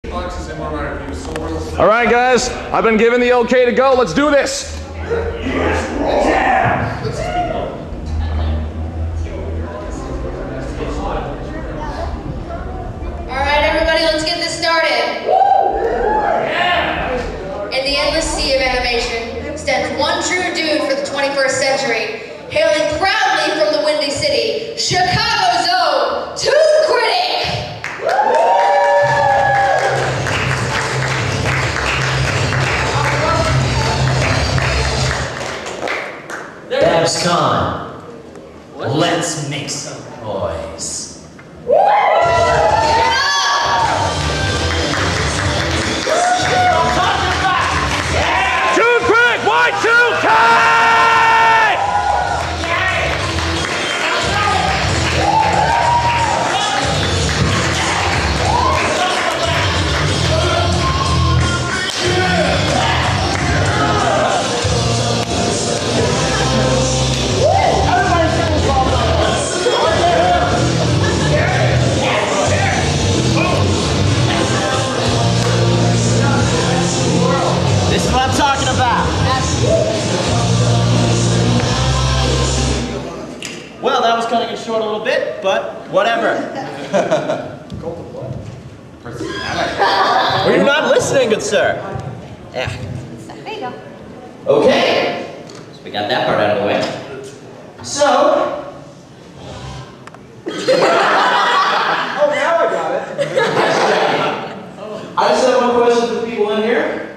All right, guys, I've been given the okay to go. Let's do this. All right, everybody, let's get this started. In the endless sea of animation stands one true dude for the 21st century, hailing proudly from the Windy City, Chicago's own ToonKritic! BABScon. Let's make some noise. ToonKriticY2K! This is what I'm talking about. Well, that was cutting it short a little bit, but whatever. Were you not listening, good sir? Yeah. There you go. Okay. So we got that part out of the way. So. Oh, now I got it. I just have one question for the people in here.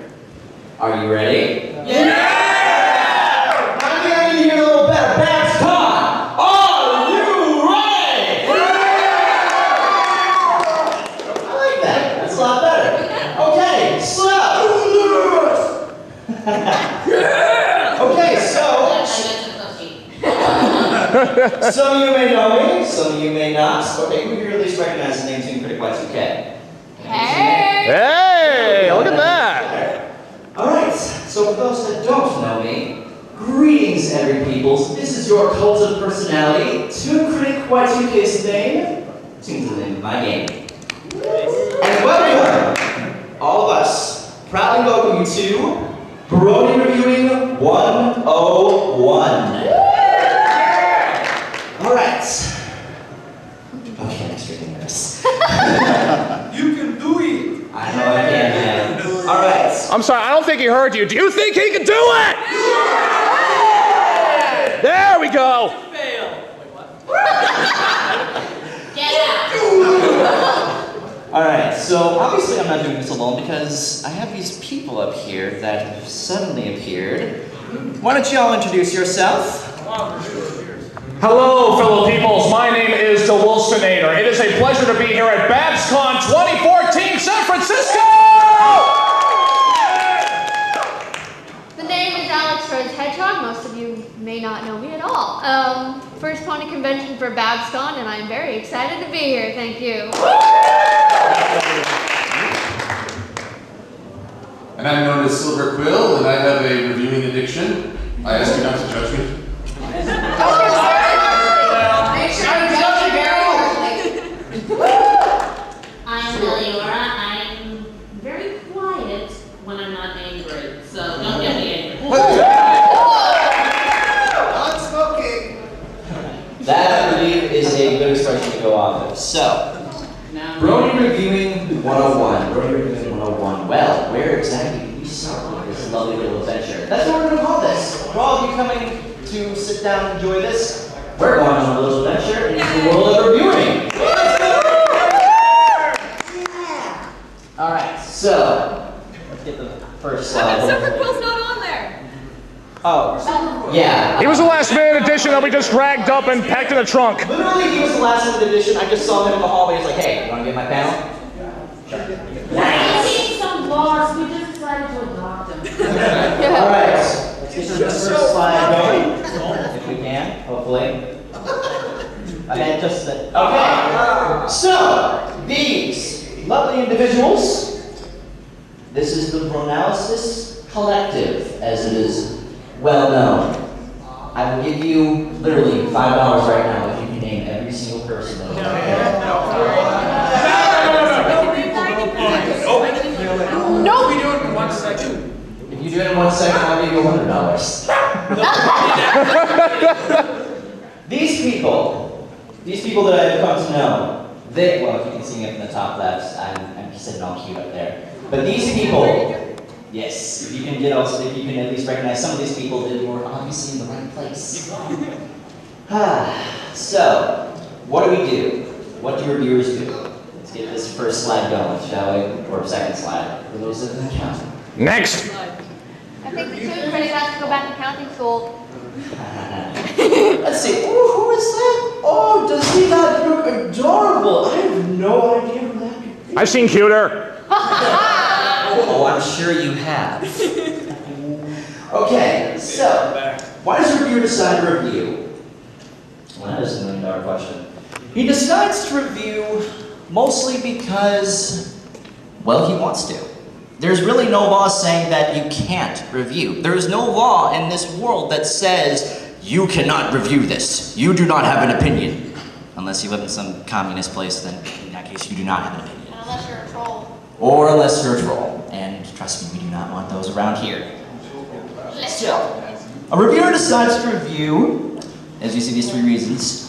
Are you ready? Yeah! I'm hearing you a little better. BABScon! Are you ready? I like that. That's a lot better. Okay, so. Okay, so. Some of you may know me, some of you may not. Okay, who here at least recognize the name ToonKriticY2K? Hey, look at that. Alright, so for those that don't know me, greetings every peoples. This is your cult of personality. ToonKriticY2K's name. Tune's the name of my game. And welcome, all of us. Proudly welcome you to Brony Reviewing 101. Alright. Okay, I'm extremely nervous. You can do it. I know I can, man. Alright. I'm sorry, I don't think he heard you. Do you think he can do it? Yeah! There we go. Get out! Alright, so obviously I'm not doing this alone because I have these people up here that have suddenly appeared. Why don't you all introduce yourself? Hello, fellow peoples. My name is DaWillstanator. It is a pleasure to be here at BABScon 2014 San Francisco! The name is Alex Hedgehog. Most of you may not know me at all. First pony convention for BABScon, and I'm very excited to be here. Thank you. And I'm known as Silver Quill, and I have a reviewing addiction. I ask you not to judge me. Make sure you judge me very harshly. I'm Eliora. I'm very quiet when I'm not angry, so don't get me angry. Not smoking. That, I believe, is a good expression to go off of. So, Brony Reviewing 101. Brony Reviewing 101. Well, where exactly do we start with this lovely little adventure? That's what we're going to call this. For all of you coming to sit down and enjoy this, we're going on a little adventure into the world of reviewing. Alright, so, let's get the first slide. Silver Quill's not on there. Oh, yeah. He was the last minute addition that we just dragged up and packed in a trunk. Literally, he was the last minute addition. I just saw him in the hallway. He's like, hey, you want to get my panel? We're seeing some lost. We just decided to adopt them. Alright, let's get to the first slide going. If we can, hopefully. I meant just that. Okay. So, these lovely individuals. This is the Bronalysis Collective, as it is well known. I will give you literally $5 right now if you can name every single person that do it in 1 second, I'll give you $100. These people that I've come to know, well, if you can see me up in the top left, I'm sitting all cute up there. But these people, yes, if you can at least recognize some of these people that were obviously in the right place. So, what do? What do reviewers do? Let's get this first slide going, shall we? Or second slide, for those that can count. Next. I think the Toon Critic has to go back to counting school. Let's see. Oh, who is that? Oh, does he not look adorable? I have no idea who that could be. I've seen cuter. Oh, I'm sure you have. Okay, so why does a reviewer decide to review? Well, that is a $1 million question. He decides to review mostly because, well, he wants to. There's really no law saying that you can't review. There is no law in this world that says you cannot review this. You do not have an opinion. Unless you live in some communist place, then in that case you do not have an opinion. Unless you're a troll. Or unless you're a troll. And trust me, we do not want those around here. Still, a reviewer decides to review, as you see these 3 reasons.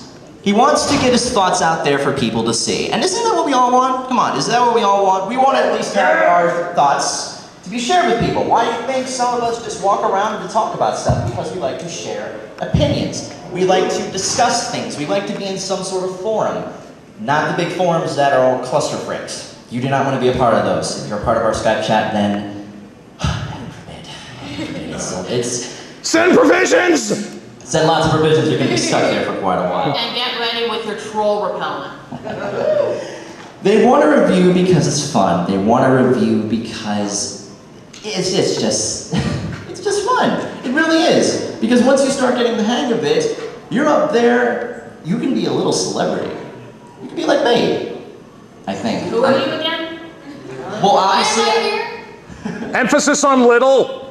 He wants to get his thoughts out there for people to see. And isn't that what we all want? Come on, is that what we all want? We want to at least have our thoughts to be shared with people. Why do you think some of us just walk around and talk about stuff? Because we like to share opinions. We like to discuss things. We like to be in some sort of forum. Not the big forums that are all cluster fricks. You do not want to be a part of those. If you're a part of our Skype chat, then heaven forbid. It's Send provisions! send lots of provisions. You're going to be stuck there for quite a while. And get ready with your troll repellent. They want to review because it's fun. They want to review because it's just fun. It really is. Because once you start getting the hang of it, you're up there, you can be a little celebrity. You can be like me, I think. Who are you again? Well, obviously... Emphasis on little.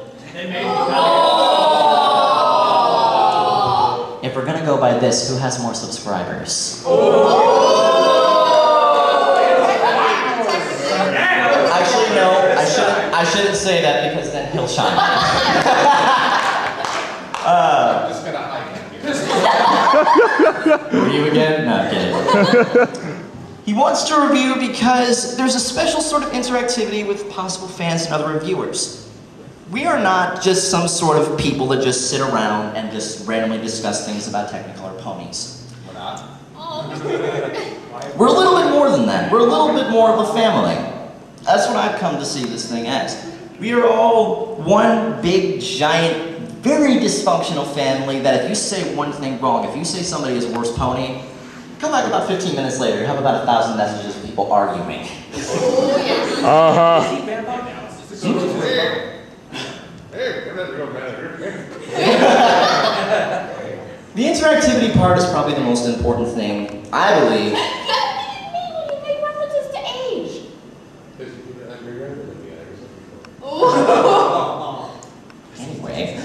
If we're gonna go by this, who has more subscribers? Actually, no, I shouldn't say that because then he'll shine. I'm just gonna hide Were you again? No, I'm kidding. He wants to review because there's a special sort of interactivity with possible fans and other reviewers. We are not just some sort of people that just sit around and just randomly discuss things about Technicolor ponies. We're not. We're a little bit more than that. We're a little bit more of a family. That's what I've come to see this thing as. We are all one big, giant, very dysfunctional family that if you say one thing wrong, if you say somebody is a worse pony, come back about 15 minutes later, you have about 1,000 messages of people arguing. The interactivity part is probably the most important thing, I believe. You make references to age. Anyway,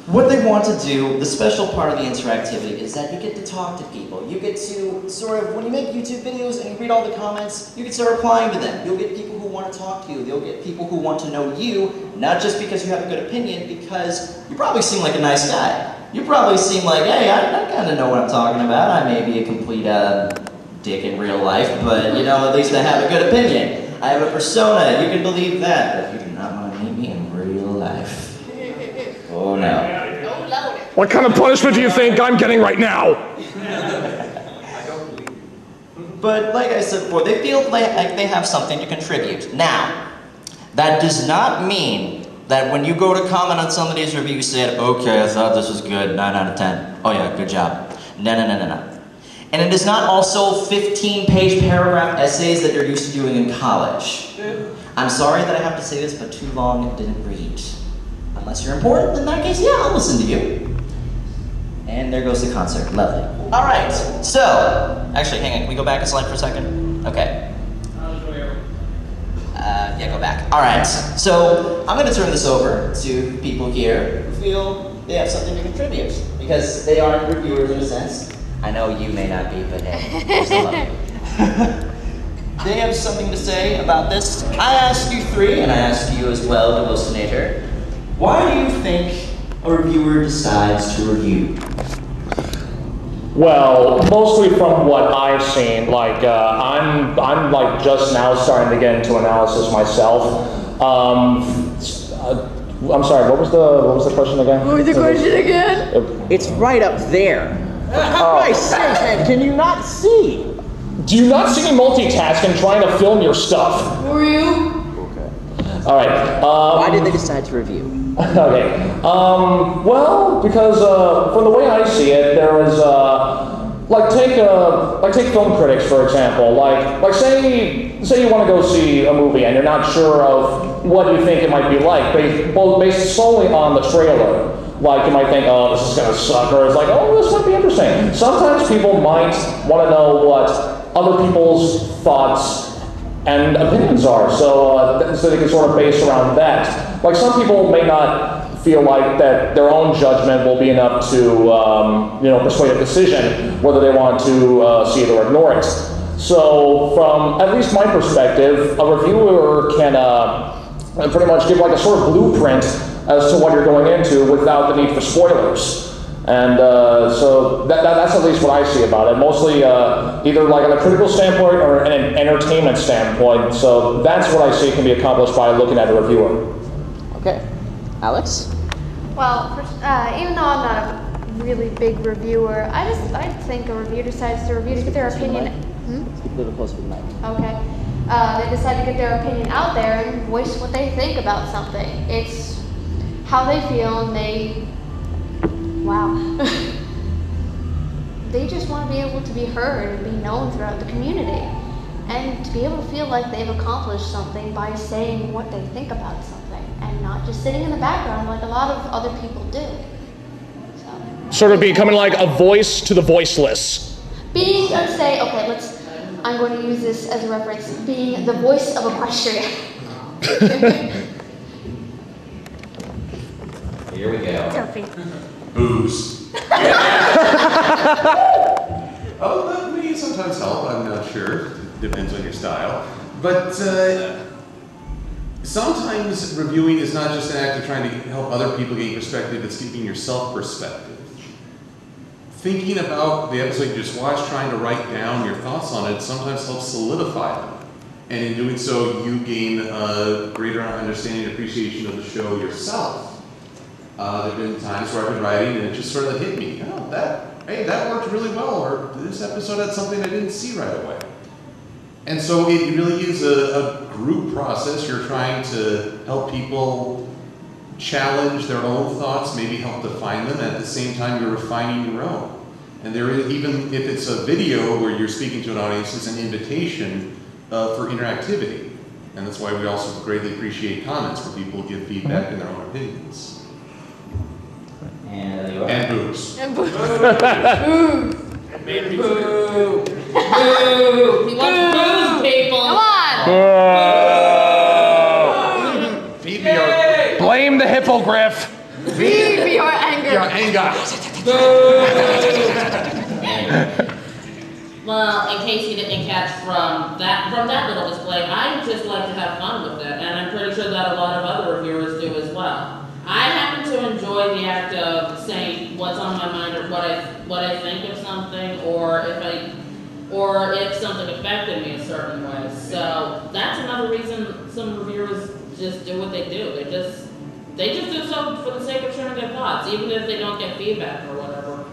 what they want to do, the special part of the interactivity, is that you get to talk to people. You get to sort of, when you make YouTube videos and you read all the comments, you can start replying to them. You'll get people who want to talk to you. You'll get people who want to know you, not just because you have a good opinion, because you probably seem like a nice guy. You probably seem like, hey, I kind of know what I'm talking about. I may be a complete dick in real life, but you know, at least I have a good opinion. I have a persona, you can believe that, but you do not want to meet me in real life. Oh no. What kind of punishment do you think I'm getting right now? But like I said before, they feel like they have something to contribute. Now, that does not mean that when you go to comment on somebody's review, you said, okay, I thought this was good, 9 out of 10. Oh yeah, good job. No. And it is not also 15-page paragraph essays that you're used to doing in college. I'm sorry that I have to say this, but too long didn't read. Unless you're important, in that case, yeah, I'll listen to you. And there goes the concert. Lovely. All right, so, actually, hang on, can we go back a slide for a second? Okay. Yeah, go back. All right, so I'm going to turn this over to people here who feel they have something to contribute, because they are reviewers in a sense. I know you may not be, but hey, I still love you. they have something to say about this. I ask you three, and I ask you as well, DaWillstanator, why do you think a reviewer decides to review? Well, mostly from what I've seen, like I'm like just now starting to get into analysis myself. I'm sorry. What was the question again? What was the question again? It's right up there. For Christ's sake, can you not see? Do you not see me multitasking trying to film your stuff? Were you? All right. Why did they decide to review? Okay. Well, because from the way I see it, there is take film critics for example. Like say you want to go see a movie and you're not sure of what you think it might be like, based solely on the trailer. Like you might think, oh, this is gonna suck, or it's like, oh, this might be interesting. Sometimes people might want to know what other people's thoughts and opinions are, so they can sort of base around that. Like some people may not feel like that their own judgment will be enough to persuade a decision whether they want to see it or ignore it. So from at least my perspective, a reviewer can pretty much give like a sort of blueprint as to what you're going into without the need for spoilers. And so that's at least what I see about it. Mostly either like on a critical standpoint or an entertainment standpoint. So that's what I see can be accomplished by looking at a reviewer. Okay. Alex? Well, even though I'm not a really big reviewer, I think a reviewer decides to review to get their opinion. Speak a little closer to the mic. Okay. They decide to get their opinion out there and voice what they think about something. It's how they feel, and they just want to be able to be heard and be known throughout the community, and to be able to feel like they've accomplished something by saying what they think about something, and not just sitting in the background like a lot of other people do. So, Sort of becoming like a voice to the voiceless. being, let's say, okay, I'm going to use this as a reference, being the voice of equestrian. Here we go. Sophie. Booze. Oh, that may sometimes help. I'm not sure. Depends on your style. But sometimes reviewing is not just an act of trying to help other people gain perspective. It's giving yourself perspective. Thinking about the episode you just watched, trying to write down your thoughts on it, sometimes helps solidify them. And in doing so, you gain a greater understanding and appreciation of the show yourself. There have been times where I've been writing and it just sort of hit me. Oh, that worked really well, or this episode had something I didn't see right away. And so it really is a group process. You're trying to help people challenge their own thoughts, maybe help define them, and at the same time you're refining your own. And there is, even if it's a video where you're speaking to an audience, it's an invitation for interactivity. And that's why we also greatly appreciate comments where people give feedback in their own opinions. And there you are. And boobs. And boo. Boo! Boo! He wants booze, people! Come on! Feed me your... Blame the hippogriff. Feed me your anger. Your anger. Well, in case you didn't catch from that little display, I just like to have fun with it, and I'm pretty sure that a lot of other reviewers do as well. I happen to enjoy the act of saying what's on my mind or what I think of something, or if something affected me a certain way. So that's another reason some reviewers just do what they do. They just do so for the sake of sharing their thoughts, even if they don't get feedback or whatever.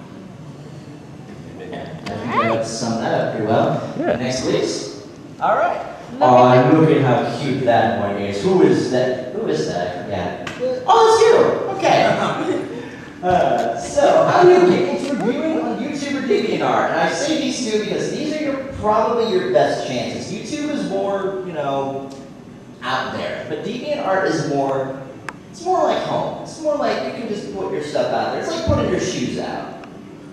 I think you sum that up pretty well. Yeah. Next, please. All right. Oh, look at how cute that one is. Who is that? Yeah. Oh, it's you. Okay. So, how do you get into reviewing on YouTube or DeviantArt? And I say these two because these are probably your best chances. YouTube is more, out there, but DeviantArt is more. It's more like home. It's more like you can just put your stuff out there. It's like putting your shoes out.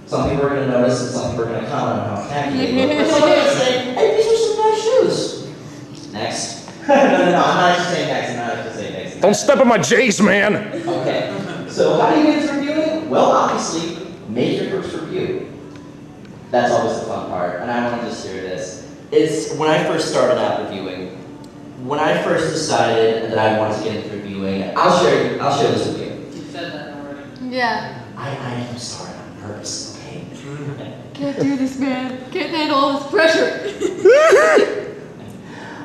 Some people are going to notice and some people are going to comment on how tacky they look. But some are going to say, hey, these are some nice shoes. Next. No, I'm not actually saying next. Don't step on my J's, man. Okay. So how do you get into reviewing? Well, obviously, make your first review. That's always the fun part. And I want to just hear this. is when I first started out reviewing, when I first decided that I wanted to get into reviewing, I'll share this with you. You said that already. Yeah. I am sorry, I'm nervous, okay? Can't do this, man. Can't handle all this pressure.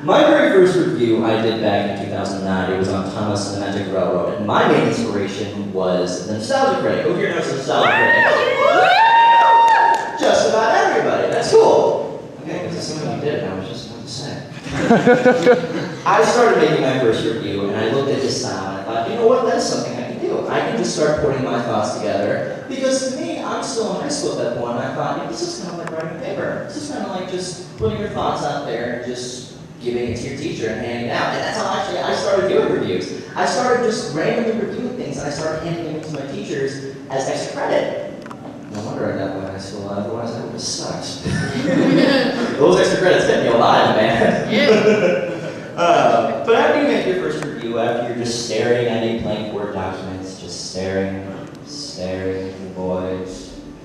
My very first review I did back in 2009, it was on Thomas and the Magic Railroad, and my main inspiration was the Nostalgia Critic. Who here knows the Nostalgia Critic? Just about everybody, that's cool. Okay, because that's something you did, I was just about to say. I started making my first review, and I looked at this style, and I thought, you know what, that's something I can do. I can just start putting my thoughts together, because to me, I'm still in high school at that point, and I thought, this is kind of like writing a paper. This is kind of like just putting your thoughts out there, and just giving it to your teacher and handing it out. And that's how actually I started doing reviews. I started just randomly reviewing things, and I started handing them to my teachers as extra credit. No wonder I got my high school, otherwise I would have sucked. Those extra credits kept me alive, man. Yeah. But after you make your first review, after you're just staring at a blank Word documents, just staring into the void,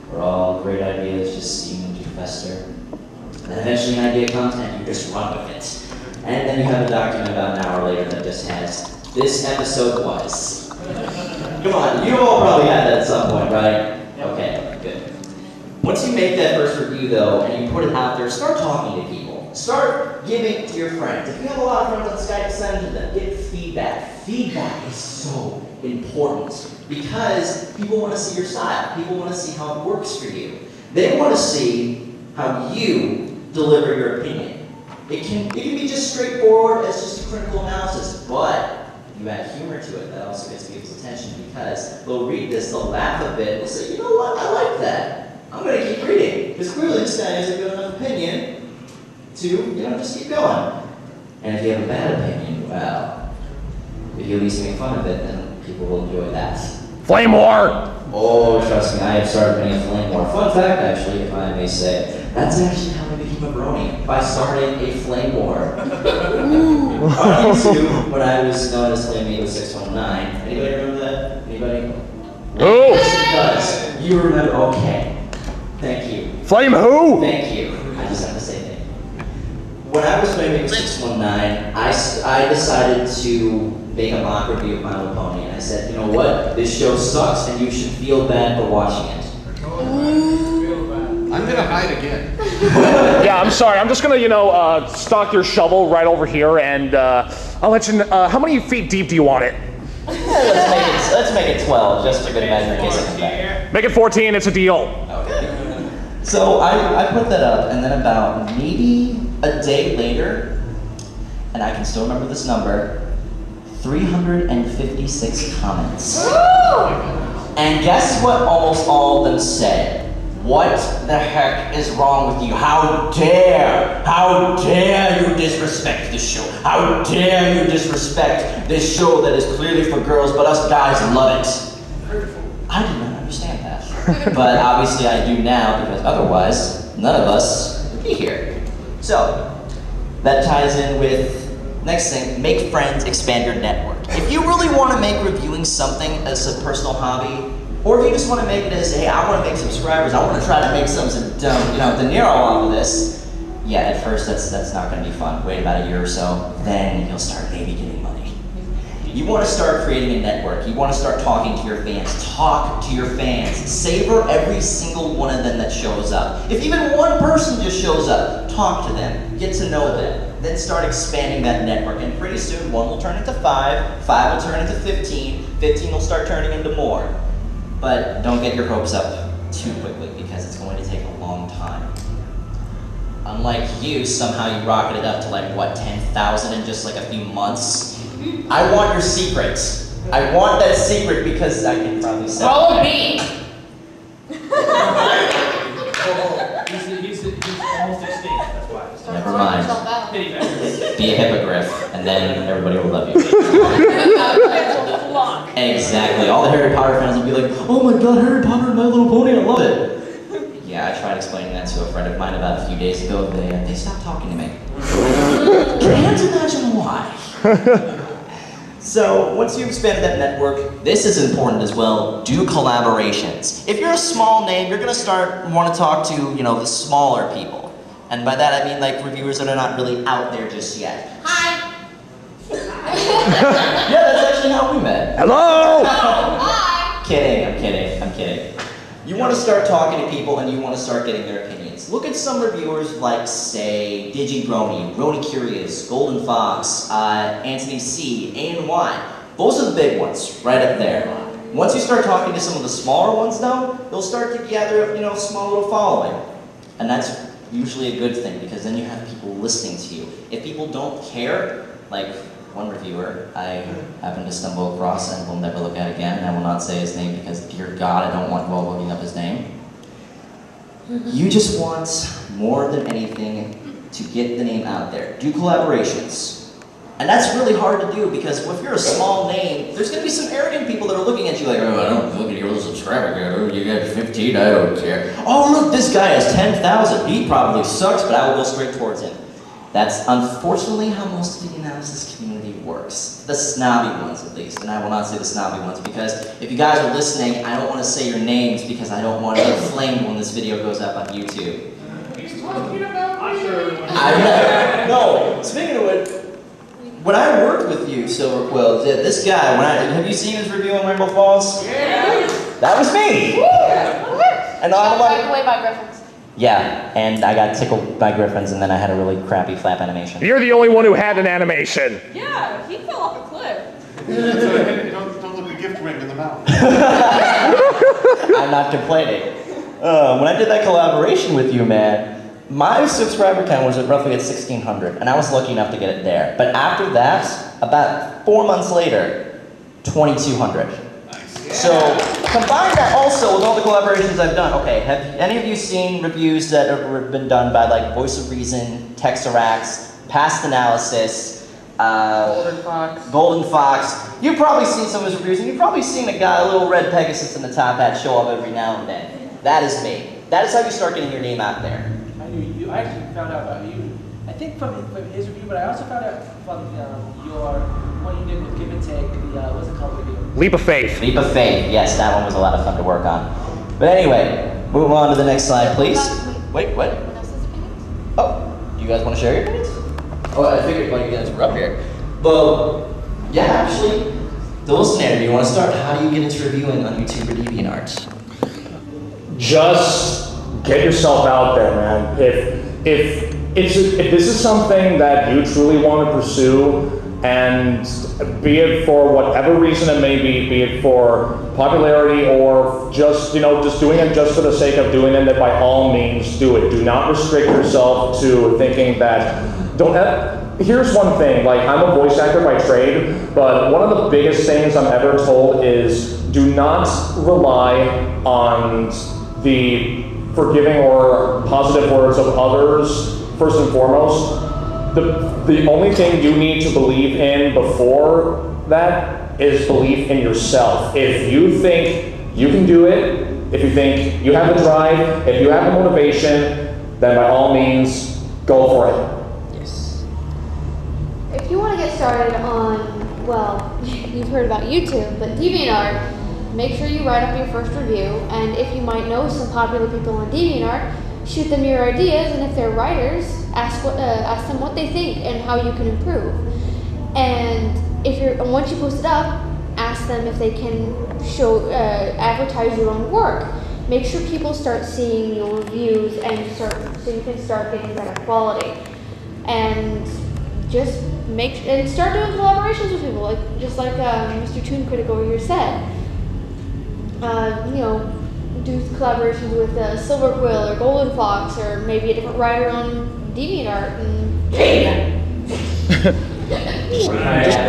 where all great ideas just seem to fester. And eventually an idea comes and you just run with it. And then you have a document about an hour later that just has, this episode was. Come on, you all probably had that at some point, right? Okay, good. Once you make that first review though, and you put it out there, start talking to people. Start giving it to your friends. If you have a lot of friends on Skype, send it to them. Get feedback. Feedback is so important because people want to see your style. People want to see how it works for you. They want to see how you deliver your opinion. It can be just straightforward as just a critical analysis, but you add humor to it, that also gets people's attention because they'll read this, they'll laugh a bit, they'll say, you know what, I like that. I'm going to keep reading, because clearly this guy has a good enough opinion to, just keep going. And if you have a bad opinion, well, if you at least make fun of it, then people will enjoy that. Flame war! Oh, trust me, I have started being a flame war. Fun fact, actually, if I may say, that's actually how I became a Brony, by starting a flame war. On YouTube, when I was known as Flame 619. Anybody remember that? Anybody? Who? Yes, it does. You remember? Okay. Thank you. Flame who? Thank you. I just have to say thank you. When I was Flame 619, I decided to make a mock review of My Little Pony, and I said, you know what? This show sucks, and you should feel bad for watching it. I'm gonna hide again. Yeah, I'm sorry. I'm just gonna, stock your shovel right over here, and I'll let you know. How many feet deep do you want it? Let's make it 12, just for good measure in case it comes back. Make it 14. It's a deal. Okay. So I put that up, and then about maybe a day later, and I can still remember this number, 356 comments. And guess what almost all of them said? What the heck is wrong with you? How dare you disrespect this show? How dare you disrespect this show that is clearly for girls, but us guys love it? I did not understand that. But obviously I do now, because otherwise, none of us would be here. So, that ties in with, next thing, make friends, expand your network. If you really want to make reviewing something as a personal hobby, or if you just want to make it as, hey, I want to make subscribers, I want to try to make some dinero off of this, yeah, at first that's not going to be fun. Wait about a year or so, then you'll start maybe getting money. You want to start creating a network. You want to start talking to your fans. Talk to your fans. Savor every single one of them that shows up. If even one person just shows up, talk to them. Get to know them. Then start expanding that network. And pretty soon, 1 will turn into 5, 5 will turn into 15, 15 will start turning into more. But don't get your hopes up too quickly because it's going to take a long time. Unlike you, somehow you rocketed up to 10,000 in just a few months. I want your secrets. I want that secret because I can probably sell it. Follow me. He's almost extinct, that's why. Never mind. Be a hippogriff, and then everybody will love you. Exactly. All the Harry Potter fans will be like, oh my god, Harry Potter and My Little Pony, I love it. Yeah, I tried explaining that to a friend of mine about a few days ago. They stopped talking to me. Can't imagine why. So, once you've expanded that network, this is important as well, do collaborations. If you're a small name, you're gonna want to talk to, the smaller people. And by that I mean like reviewers that are not really out there just yet. Hi. Yeah, that's actually how we met. Hello! Hi! I'm kidding. You want to start talking to people and you want to start getting their opinions. Look at some reviewers like, say, Brony, Brony Curious, Golden Fox, Anthony C, A&Y. Those are the big ones, right up there. Once you start talking to some of the smaller ones though, they'll start to gather, a small little following. And that's usually a good thing because then you have people listening to you. If people don't care, like one reviewer I happened to stumble across and will never look at again, and I will not say his name because dear God, I don't want you all looking up his name. You just want more than anything to get the name out there. Do collaborations. And that's really hard to do because if you're a small name, there's going to be some arrogant people that are looking at you like, oh, I don't look at your little subscriber count. Oh, you got 15, I don't care. Oh, look, this guy has 10,000. He probably sucks, but I will go straight towards him. That's unfortunately how most of the analysis community works. The snobby ones, at least. And I will not say the snobby ones because if you guys are listening, I don't want to say your names because I don't want to get flamed when this video goes up on YouTube. He's talking about me. No, speaking of which, when I worked with you, Silver Quill, this guy, have you seen his review on Rainbow Falls? Yeah. That was me! And I'm like, away by Griffins. yeah, and I got tickled by griffins and then I had a really crappy flap animation. You're the only one who had an animation. Yeah, he fell off a cliff. Don't look a gift ring in the mouth. I'm not complaining. When I did that collaboration with you, man, my subscriber count was roughly at 1,600, and I was lucky enough to get it there. But after that, about 4 months later, 2,200. So combine that also with all the collaborations I've done. Okay, have any of you seen reviews that have been done by like Voice of Reason, Texarax, Past Analysis, Golden Fox? You've probably seen some of his reviews, and you've probably seen a guy, a little red Pegasus in the top hat, show up every now and then. That is me. That is how you start getting your name out there. I actually found out about you, I think from his review, but I also found out from what you did with Give and Take, what's it called video? Leap of faith. Leap of Faith. Yes, that one was a lot of fun to work on. But anyway, move on to the next slide, please. Wait, what? What else's opinions? Oh, you guys want to share your opinions? Oh, I figured like you guys were up here. But yeah, actually, DaWillstanator, do you want to start? How do you get into reviewing on YouTube or DeviantArt? Just get yourself out there, man. If this is something that you truly want to pursue, and be it for whatever reason it may be it for popularity or just doing it just for the sake of doing it, then by all means do it. Do not restrict yourself to thinking that. Here's one thing, like I'm a voice actor by trade, but one of the biggest things I'm ever told is do not rely on the forgiving or positive words of others first and foremost. The only thing you need to believe in before that is belief in yourself. If you think you can do it, if you think you have the drive, if you have the motivation, then by all means, go for it. Yes. If you want to get started on, well, you've heard about YouTube, but DeviantArt, make sure you write up your first review, and if you might know some popular people on DeviantArt, shoot them your ideas, and if they're writers, ask them what they think and how you can improve. And once you post it up, ask them if they can advertise your own work. Make sure people start seeing your reviews so you can start getting better quality. And just start doing collaborations with people, just like Mr. ToonKritic over here said. Do collaborations with Silver Quill or Golden Fox or maybe a different writer on DeviantArt.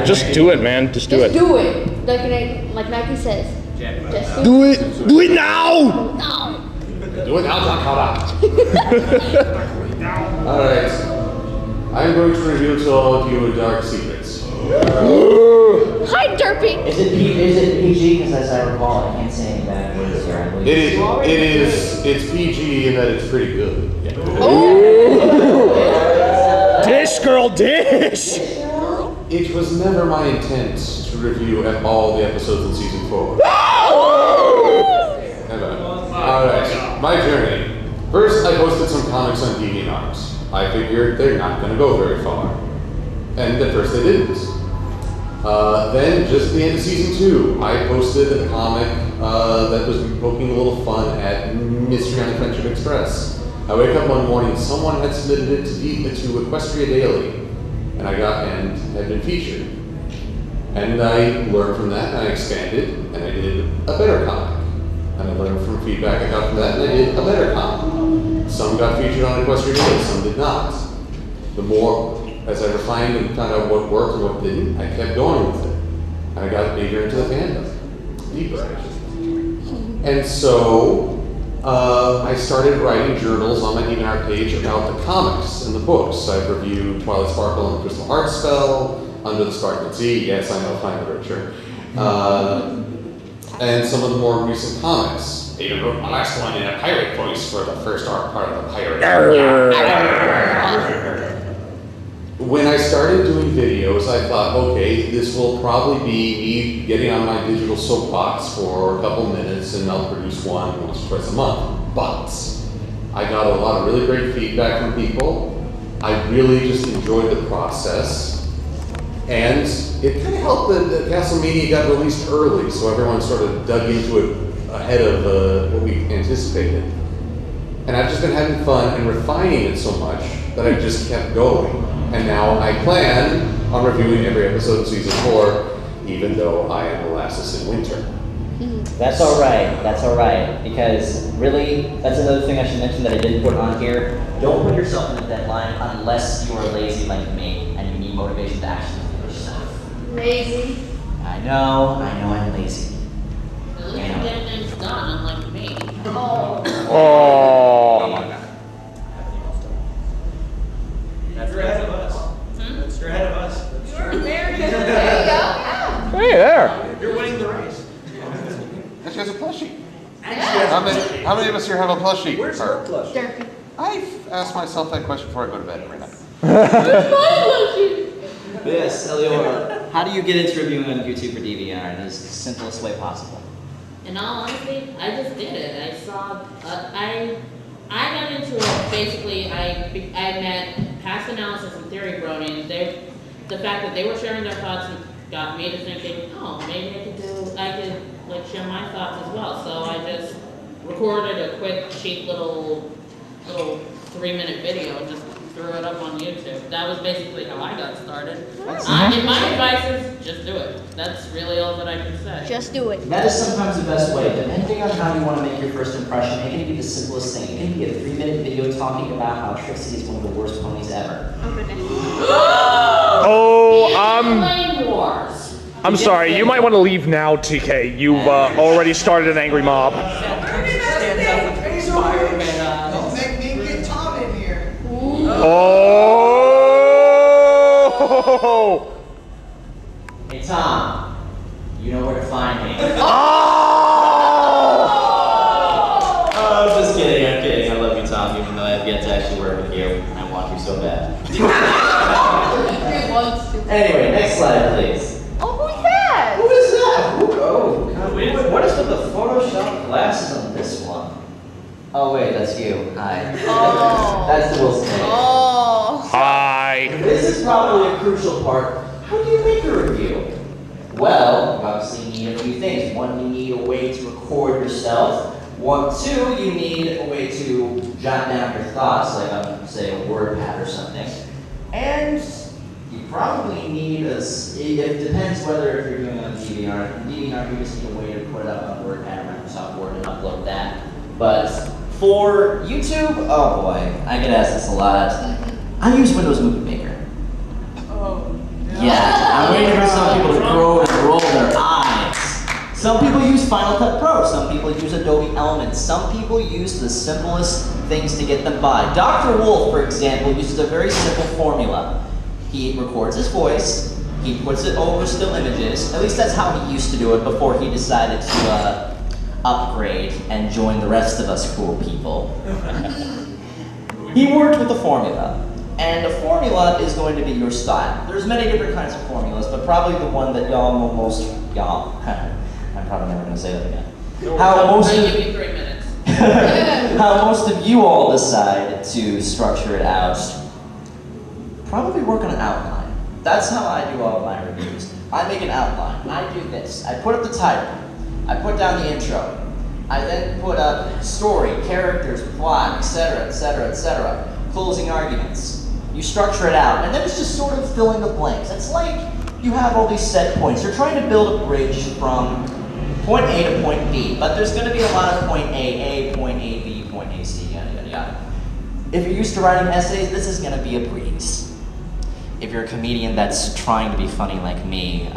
Just do it, man. Just do it. Do it. Like Nike says. Just Do it. Do it now. No. Do it now, Alright. I'm going to reveal to all of you dark secrets. Hi, Derpy. Is it PG? Because as I recall, I can't say any bad words here. I believe It's PG in that it's pretty good. Dish, girl, dish. It was never my intent to review all the episodes in season 4. Alright, my journey. First, I posted some comics on DeviantArt. I figured they're not going to go very far. And at first they didn't. Then, just at the end of season 2, I posted a comic that was poking a little fun at Mystery on the Friendship Express. I wake up one morning, someone had submitted it to Equestria Daily, and had been featured. And I learned from that, and I expanded, and I did a better comic. And I learned from feedback I got from that, and I did a better comic. Some got featured on Equestria Daily, some did not. The more, as I refined and found out what worked and what didn't, I kept going with it. And I got bigger into the fandom. Deeper, actually. And so, I started writing journals on my DeviantArt page about the comics and the books. I've reviewed Twilight Sparkle and Crystal Heart Spell, Under the Sparkling Sea, yes, I know fine literature, and some of the more recent comics. I even wrote my last one in a pirate voice for the first art part of the pirate. When I started doing videos, I thought, okay, this will probably be me getting on my digital soapbox for a couple minutes, and I'll produce one once or twice a month. But I got a lot of really great feedback from people. I really just enjoyed the process. And it kind of helped that the Castlemania got released early, so everyone sort of dug into it ahead of what we anticipated. And I've just been having fun and refining it so much that I just kept going. And now I plan on reviewing every episode of season 4, even though I am Molasses in winter. That's all right, because really, that's another thing I should mention that I didn't put on here. Don't put yourself in a deadline unless you are lazy like me and you need motivation to actually do yourself. Lazy. I know I'm lazy. At least you get things done, unlike me. Oh. Come on now. That's ahead of us. That's ahead of us. You're very good. There you go. Hey there. You're winning the race. And she has a plushie. How many of us here have a plushie? Where's your plush? Derpy. I've asked myself that question before I go to bed every night. Yes, Eleonora, how do you get into reviewing on YouTube for DeviantArt in the simplest way possible? In all honesty, I just did it. I saw, I got into it, basically, I met Past Analysis and Theory Brony. The fact that they were sharing their thoughts got me to thinking, oh, maybe I could like share my thoughts as well. So I just recorded a quick, cheap little 3-minute video and just threw it up on YouTube. That was basically how I got started. And my advice is just do it. That's really all that I can say. Just do it. That is sometimes the best way. Depending on how you want to make your first impression, it can be the simplest thing. It can be a 3-minute video talking about how Trixie is one of the worst ponies ever. Oh, goodness. Flame Wars. I'm sorry, you might want to leave now, TK. You've already started an angry mob. Don't make me get Tom in here. Oh! Hey Tom, you know where to find me. Oh! Oh, just kidding, I'm kidding. I love you, Tom, even though I have yet to actually work with you. I want you so bad. Anyway, next slide, please. Oh, who's that? Who is that? What is with the Photoshop glasses on this one? Oh wait, that's you. Hi. Oh. That's DaWillstanator. Oh. Hi. This is probably a crucial part. How do you make a review? Well, you obviously need a few things. One, you need a way to record yourself. Two, you need a way to jot down your thoughts, like on, say, a WordPad or something. And you probably need it depends whether if you're doing it on DeviantArt. DeviantArt, you just need a way to put it up on WordPad or Microsoft Word and upload that. But for YouTube, oh boy, I get asked this a lot. I use Windows Movie Maker. Oh. Yeah, I'm waiting for some people to grow and roll their eyes. Some people use Final Cut Pro, some people use Adobe Elements, some people use the simplest things to get them by. Dr. Wolf, for example, uses a very simple formula. He records his voice, he puts it over still images, at least that's how he used to do it before he decided to upgrade and join the rest of us cool people. He worked with the formula. And a formula is going to be your style. There's many different kinds of formulas, but probably the one that I'm probably never going to say that again. I'll give you 3 minutes. How most of you all decide to structure it out probably work on an outline. That's how I do all of my reviews. I make an outline. I do this. I put up the title. I put down the intro. I then put up story, characters, plot, etc., etc., etc., closing arguments. You structure it out, and then it's just sort of filling the blanks. It's like you have all these set points. You're trying to build a bridge from point A to point B, but there's going to be a lot of point A, point A, B, point A, C, yada, yada, yada. If you're used to writing essays, this is going to be a breeze. If you're a comedian that's trying to be funny like me,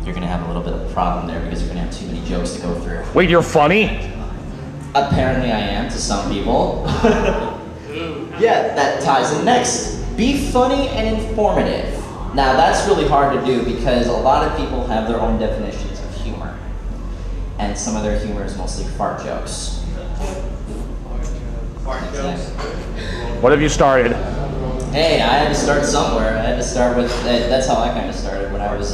you're going to have a little bit of a problem there because you're going to have too many jokes to go through. Wait, you're funny? Apparently I am to some people. Yeah, that ties in next. Be funny and informative. Now that's really hard to do because a lot of people have their own definitions of humor. And some of their humor is mostly fart jokes. What have you started? Hey, I had to start somewhere. I had to start with, that's how I kind of started when I was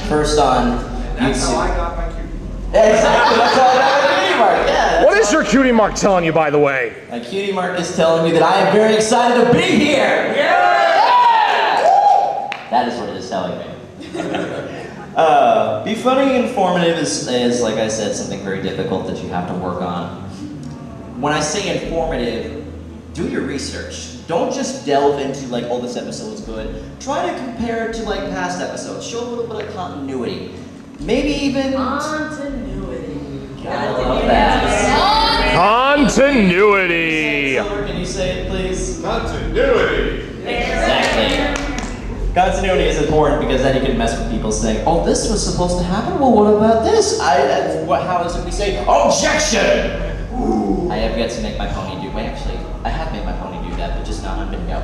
first on YouTube. That's how I got my cue. Exactly, that's how I got my cutie mark. Yeah. What is your cutie mark telling you, by the way? My cutie mark is telling me that I am very excited to be here. Yeah! That is what it is telling me. Be funny and informative is, like I said, something very difficult that you have to work on. When I say informative, do your research. Don't just delve into like, oh, this episode is good. Try to compare it to like past episodes. Show a little bit of continuity. Maybe even Continuity. I love that. Continuity. Can you say it, please? Continuity. Exactly. Continuity is important because then you can mess with people saying, oh, this was supposed to happen? Well, what about this? How is it we say, objection? Ooh. I have yet to make my pony do, wait, actually, I have made my pony do that, but just not on video.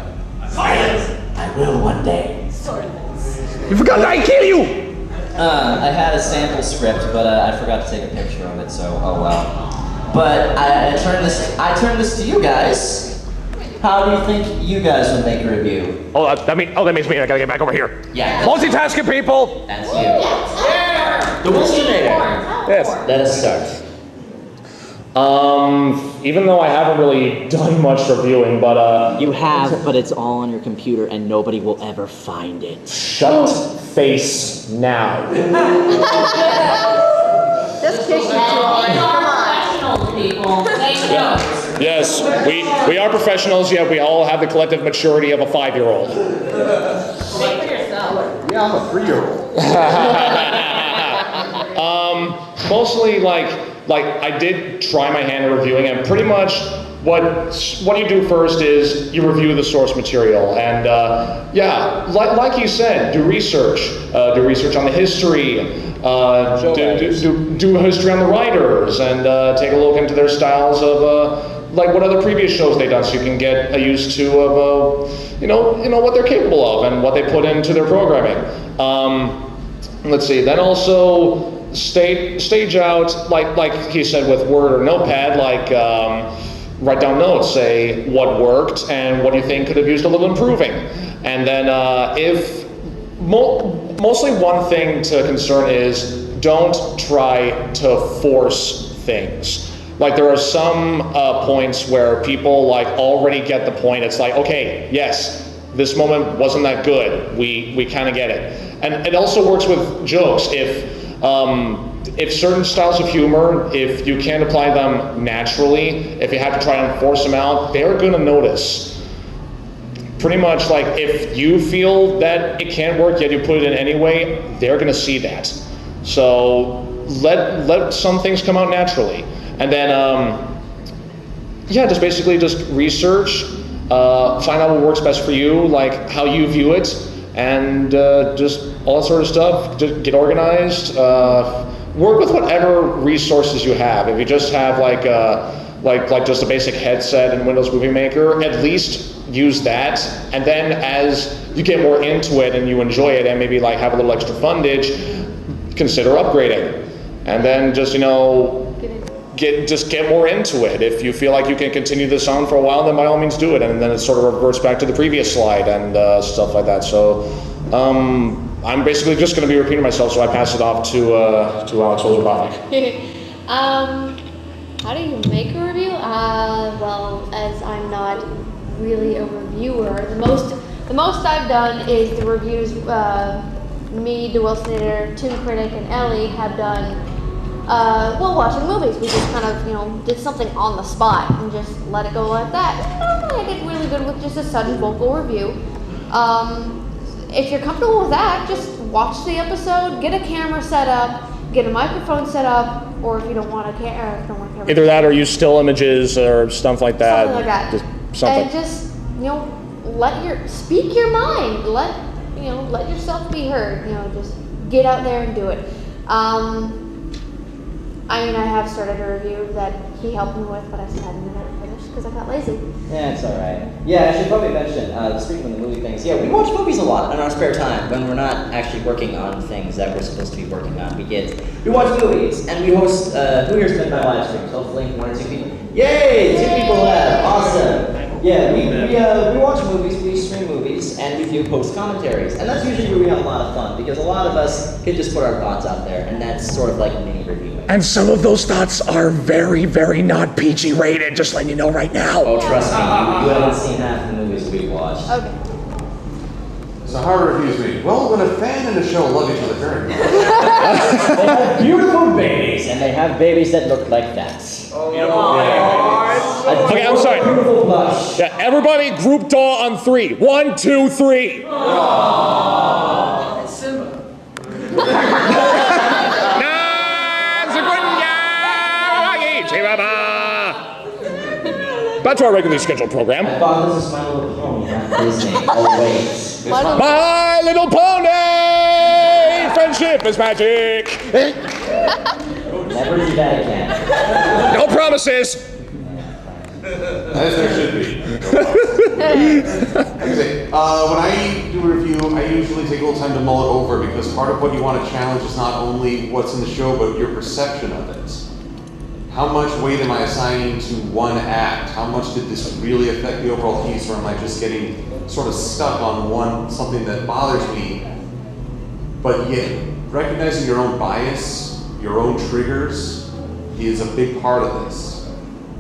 Silence! I will one day. You forgot that I kill you! I had a sample script, but I forgot to take a picture of it, so oh well. But I turned this to you guys. How do you think you guys would make a review? Oh, that means me. I gotta get back over here. Yeah. Multitasking, people. That's you. Yeah. DaWillstanator. Yes. Let us start. Even though I haven't really done much reviewing, but You have, but it's all on your computer and nobody will ever find it. shut face now. Just kick you two. Come on. Professionals, people. Take notes. Yes, we are professionals, yet we all have the collective maturity of a 5-year-old. Speak for yourself. Yeah, I'm a 3-year-old. Mostly like I did try my hand at reviewing, and pretty much what you do first is you review the source material, and yeah, like you said, do research on the history, do history on the writers, and take a look into their styles of like what other previous shows they've done, so you can get a used to of you know what they're capable of and what they put into their programming. Let's see. Then also stage out like he said with Word or Notepad, like write down notes, say what worked and what you think could have used a little improving, and then if mostly one thing to concern is don't try to force things. Like there are some points where people like already get the point. It's like, okay, yes, this moment wasn't that good. We kind of get it. And it also works with jokes. If certain styles of humor, if you can't apply them naturally, if you have to try and force them out, they're going to notice. Pretty much like if you feel that it can't work yet you put it in anyway, they're going to see that. So let some things come out naturally. And then, yeah, just basically just research, find out what works best for you, like how you view it, and just all that sort of stuff. Just get organized. Work with whatever resources you have. If you just have like just a basic headset and Windows Movie Maker, at least use that. And then as you get more into it and you enjoy it, and maybe like have a little extra fundage, consider upgrading. And then just get more into it. If you feel like you can continue this on for a while, then by all means do it, and then it sort of reverts back to the previous slide and stuff like that. So I'm basically just going to be repeating myself, so I pass it off to Alex Olderback. How do you make a review? Well, as I'm not really a reviewer, the most The most I've done is the reviews me, DaWillstanator, ToonKritic, and Ellie have done while watching movies. We just kind of, did something on the spot and just let it go like that. Normally I get really good with just a sudden vocal review. If you're comfortable with that, just watch the episode, get a camera set up, get a microphone set up, or if you don't want a camera, Either that or use still images or stuff like that. Something like that. Just something. And just, speak your mind. Let yourself be heard. Just get out there and do it. I have started a review that he helped me with, but I still haven't been able to finish because I got lazy. Yeah, it's alright. Yeah, I should probably mention, speaking of the movie things, yeah, we watch movies a lot in our spare time when we're not actually working on things that we're supposed to be working on. We watch movies, and we host, who here's been my live streams? Hopefully 1 or 2 people. Yay! 2 people have! Awesome! Yeah, we watch movies, we stream movies, and we do post commentaries. And that's usually where we have a lot of fun, because a lot of us can just put our thoughts out there, and that's sort of like a mini reviewing. And some of those thoughts are very, very not PG rated, just letting you know right now. Oh, trust me, you haven't seen half the movies we've watched. Okay. So how are reviews made? Well, when a fan and a show love each other very much. They have beautiful babies, and they have babies that look like that. Okay, I'm sorry. Beautiful blush. Yeah, everybody group daw on 3. 1, 2, 3. Back to our regularly scheduled program. I thought this is My Little Pony, not Disney. Oh, wait. My Little Pony! Friendship is magic! Never do that again. No promises! As there should be. When I do a review, I usually take a little time to mull it over because part of what you want to challenge is not only what's in the show, but your perception of it. How much weight am I assigning to one act? How much did this really affect the overall piece, or am I just getting sort of stuck on something that bothers me? But yet, recognizing your own bias, your own triggers, is a big part of this.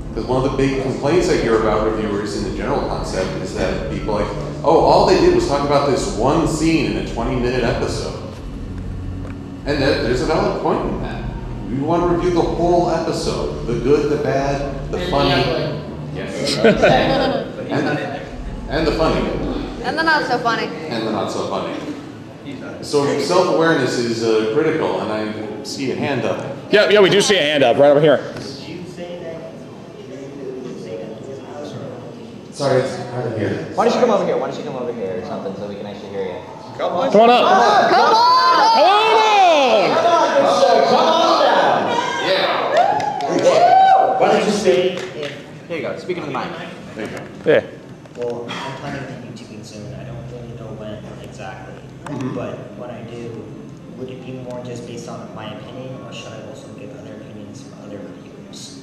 Because one of the big complaints I hear about reviewers in the general concept is that people are like, oh, all they did was talk about this one scene in a 20-minute episode. And there's a valid point in that. We want to review the whole episode, the good, the bad, the funny. Yes. And the funny. And the not so funny. And the not so funny. So self-awareness is critical, and I see a hand up. Yeah, we do see a hand up right over here. Sorry, it's hard to hear. Why don't you come over here? Why don't you come over here or something so we can actually hear you? Come on up. Come on! Come on! Come on, good sir. Come on down. Why don't you speak? Here you go. Speak into the mic. Thank you. Yeah. Well, I'm planning on YouTubing soon. I don't really know when exactly. But when I do, would it be more just based on my opinion, or should I also give other opinions from other reviewers?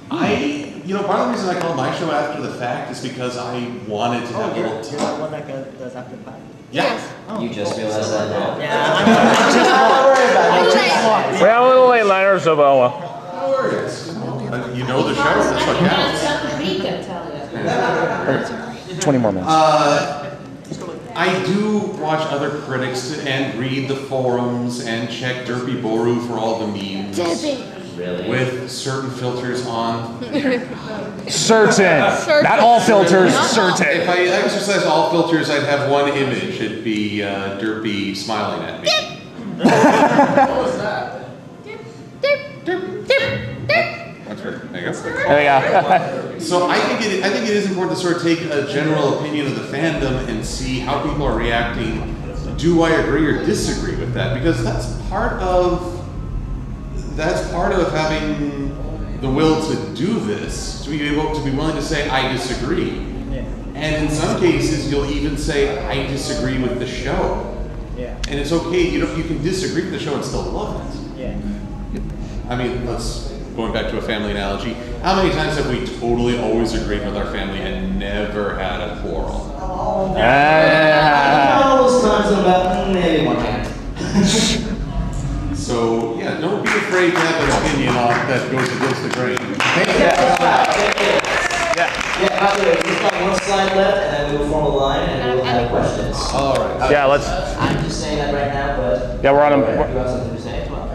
Part of the reason I called my show after the fact is because I wanted to have a little You're the one that does after the fact? Yes. You just realized that now. Yeah, I'm just We have a little late liner, so well. No worries. You know the show, that's what counts. Okay. 20 more minutes. I do watch other critics and read the forums and check Derpy Boru for all the memes. Really? With certain filters on. Certain. Not all filters, certain. If I exercise all filters, I'd have one image. It'd be Derpy smiling at me. What was that? That's right. There you go. There you go. So I think it is important to sort of take a general opinion of the fandom and see how people are reacting. Do I agree or disagree with that? Because that's part of having the will to do this, to be willing to say I disagree. Yeah. And in some cases, you'll even say I disagree with the show. Yeah. And it's okay. You can disagree with the show and still love it. Yeah. I mean, going back to a family analogy, how many times have we totally always agreed with our family and never had a quarrel? All those times about maybe one hand. So, yeah, don't be afraid to have an opinion on that goes against the grain. Thank you. Yeah, by the way, we've got one slide left, and then we will form a line, and we will have questions. All right. Yeah, let's. I'm just saying that right now, but. Yeah, we're on You a. have something to say as well.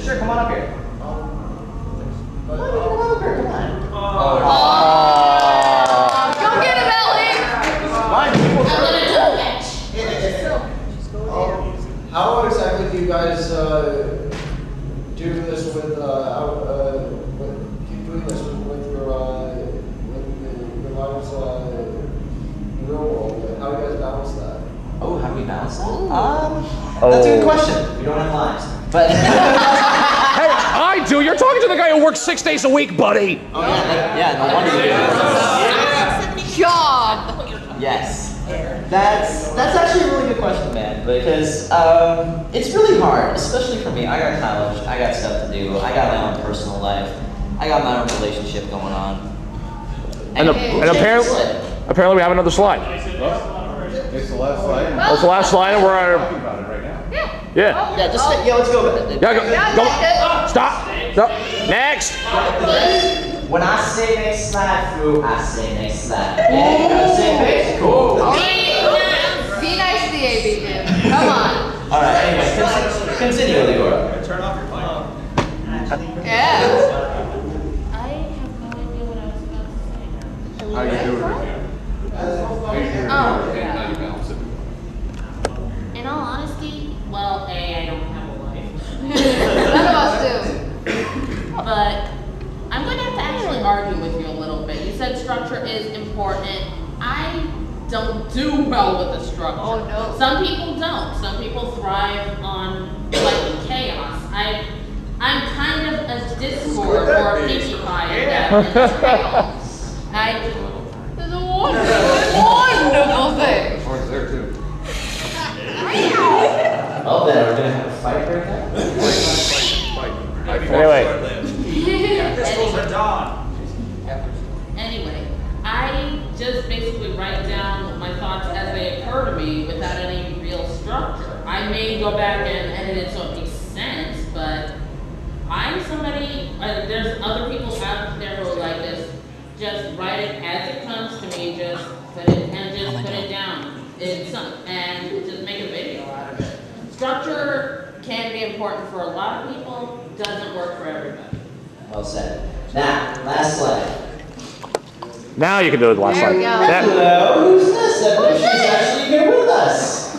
Sure, come on up here. Come on up here, come on. Go get him, Ellie! I'm gonna do a match. How exactly do you guys do this with keep doing this with your lives real world? How do you guys balance that? Oh, how do we balance that? That's a good question. We don't have lives. But. Hey, I do. You're talking to the guy who works 6 days a week, buddy. Oh, yeah, no wonder you do. Job! Yes. That's actually a really good question, man, because it's really hard, especially for me. I got college, I got stuff to do, I got my own personal life, I got my own relationship going on. And apparently we have another slide. It's the last slide. That's the last slide, and we're talking about it right now. yeah. Yeah, let's go with it. Yeah, go. Stop. No. Next. When I say next slide through, I say next slide. Yeah, you got the same page? Cool. Be nice to the AB, dude. Come on. All right, anyway, continue, Leora. Turn off your phone. Yeah. I have no idea what I was about to say. How you do it right now? And how you balance it. In all honesty, well, I don't have a life. None of us do. But I'm going to have to actually argue with you a little bit. You said structure is important. I don't do well with the structure. Oh, no. Some people don't. Some people thrive on like chaos. I'm kind of a discord or a pinkie pie in that. It's a wonderful thing. Orange there too. Oh, then we're gonna have a fight right now? Anyway. Anyway, I just basically write down my thoughts as they occur to me without any real structure. I may go back and edit it so it makes sense, but I'm somebody, there's other people out there who are like this, just write it as it comes to me, just put it down. And just make a video out of it. Structure can be important for a lot of people, doesn't work for everybody. Well said. Now, last slide. Now you can do the last There slide. we go. Hello, who's this? I believe she's actually here with us.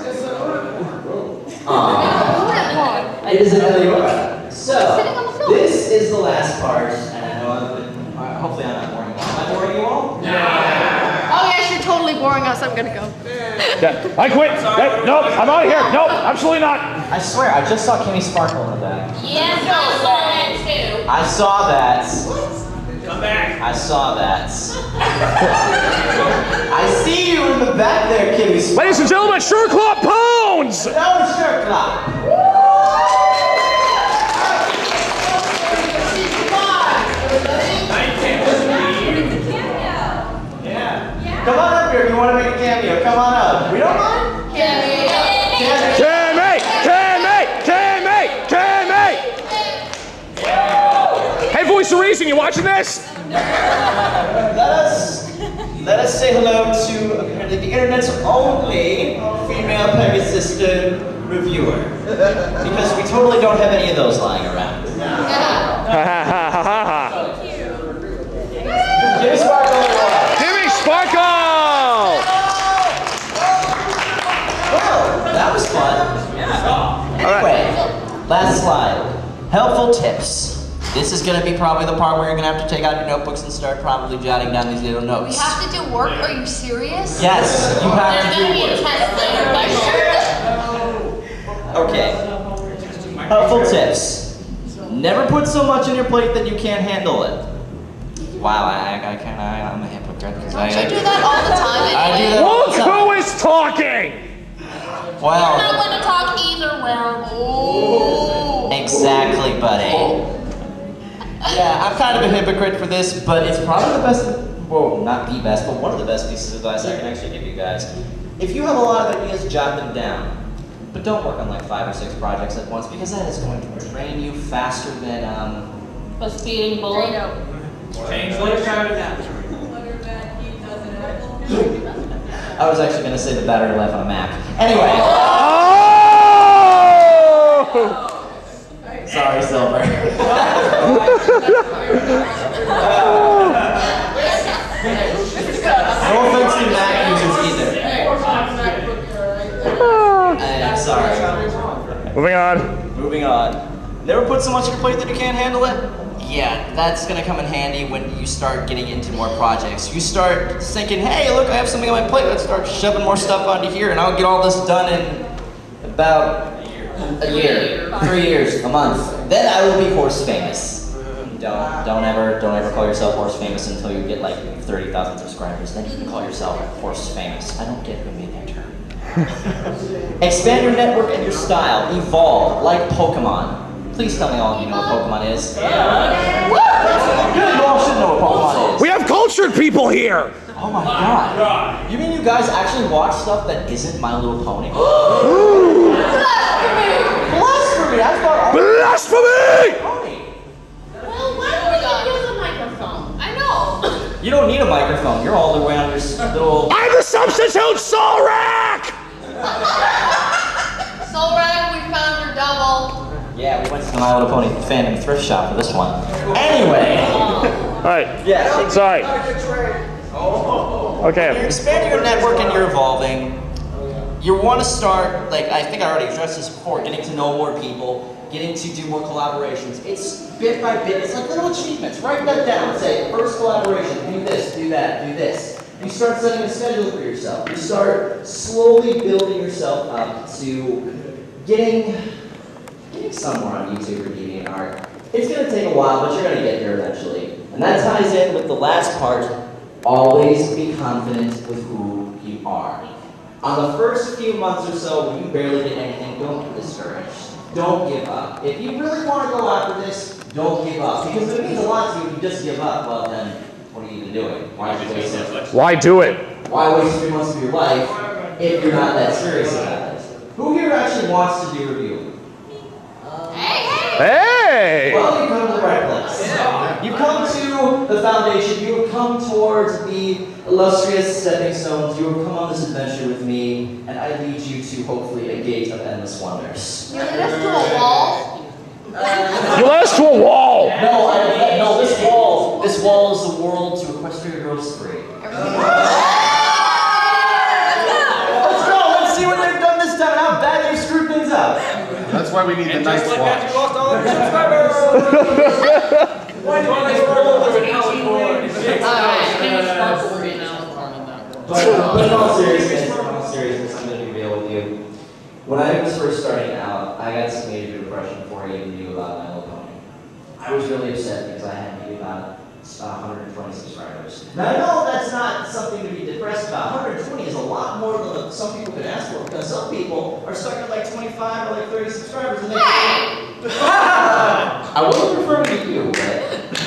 Aww. It is Eleonora. So, this is the last part, and I know hopefully I'm not boring you all. Am I boring you all? Oh yes, you're totally boring us. I'm gonna go. Yeah. I quit. Hey, nope, I'm out of here. Nope, absolutely not. I swear, I just saw Kimmy Sparkle in the back. Yes, I saw that too. I saw that. Come back. I saw that. I see you in the back there, Kimmy Sparkle. Ladies and gentlemen, Sureclaw Pounds! That was your clap. Come on up here if you want to make a cameo. Come on up. We don't mind? Cameo. Kimmy! Hey, Voice of Reason, you watching this? Let us say hello to apparently the internet's only female Pegasus reviewer. Because we totally don't have any of those lying around. Kimmy Sparkle. Kimmy Sparkle! Well, that was fun. Yeah. Anyway, last slide. Helpful tips. This is going to be probably the part where you're going to have to take out your notebooks and start probably jotting down these little notes. We have to do work? Are you serious? Yes, you have There's to gonna do be a work. test later. Okay. Helpful tips. Never put so much on your plate that you can't handle it. Wow, I'm a hypocrite. Don't you do that all the time I do anyway? that all Look the time. who is talking! I'm not Well, going to talk either, exactly, buddy. Yeah, I'm kind of a hypocrite for this, but it's probably the best, well, not the best, but one of the best pieces of advice I can actually give you guys. If you have a lot of ideas, jot them down. But don't work on like 5 or 6 projects at once, because that is going to drain you faster than, A speeding bullet. Change letter pattern now. I was actually going to say the battery life on a Mac. Anyway. Sorry, Silver. No offense to Mac users either. I'm sorry. Moving on. Never put so much on your plate that you can't handle it? Yeah, that's gonna come in handy when you start getting into more projects. You start thinking, hey, look, I have something on my plate. Let's start shoving more stuff onto here, and I'll get all this done in about a year, 3 years, a month. Then I will be horse famous. Don't ever call yourself horse famous until you get like 30,000 subscribers. Then you can call yourself horse famous. I don't get who made that term. Expand your network and your style. Evolve like Pokemon. Please tell me all of you know what Pokemon is. Yeah. Good, you all should know what Pokemon is. We have cultured people here! Oh my god. You mean you guys actually watch stuff that isn't My Little Pony? Blasphemy! I thought Blasphemy! Well, why don't we use a microphone? I know. You don't need a microphone. You're all the way on your little... I'm the substitute Solrak! Solrak, we found your double. Yeah, we went to the My Little Pony fandom thrift shop for this one. Anyway. Alright. Yeah. Sorry. Okay. You're expanding your network and you're evolving. You want to start, like, I think I already addressed this before, getting to know more people, getting to do more collaborations. It's bit by bit, it's like little achievements. Write that down. Say, first collaboration, do this, do that, do this. You start setting a schedule for yourself. You start slowly building yourself up to getting somewhere on YouTube or DeviantArt. It's going to take a while, but you're going to get there eventually. And that ties in with the last part. Always be confident with who you are. On the first few months or so, when you barely get anything, don't get discouraged. Don't give up. If you really want to go after this, don't give up. Because if it means a lot to you if you just give up, well then, what are you even doing? Why waste it? Why do it? Why waste 3 months of your life if you're not that serious about it? Who here actually wants to do reviewing? Hey! Well, you come to the right place. You come to the foundation, you have come towards the illustrious stepping stones, you have come on this adventure with me, and I lead you to hopefully a gate of endless wonders. You lead us to a wall? You led us to a wall! No, this wall is the world to Equestria Girls 3. Let's go, let's see what they've done this time and how bad you screwed things up. That's why we need the nice watch. Why do I roll over an hour? But in all seriousness, I'm going to be real with you. When I was first starting out, I got some major depression before I even knew about My Little Pony. I was really upset because I had maybe about 120 subscribers. Now I know that's not something to be depressed about. 120 is a lot more than some people could ask for, because some people are stuck at like 25 or like 30 subscribers and they I wasn't referring to you,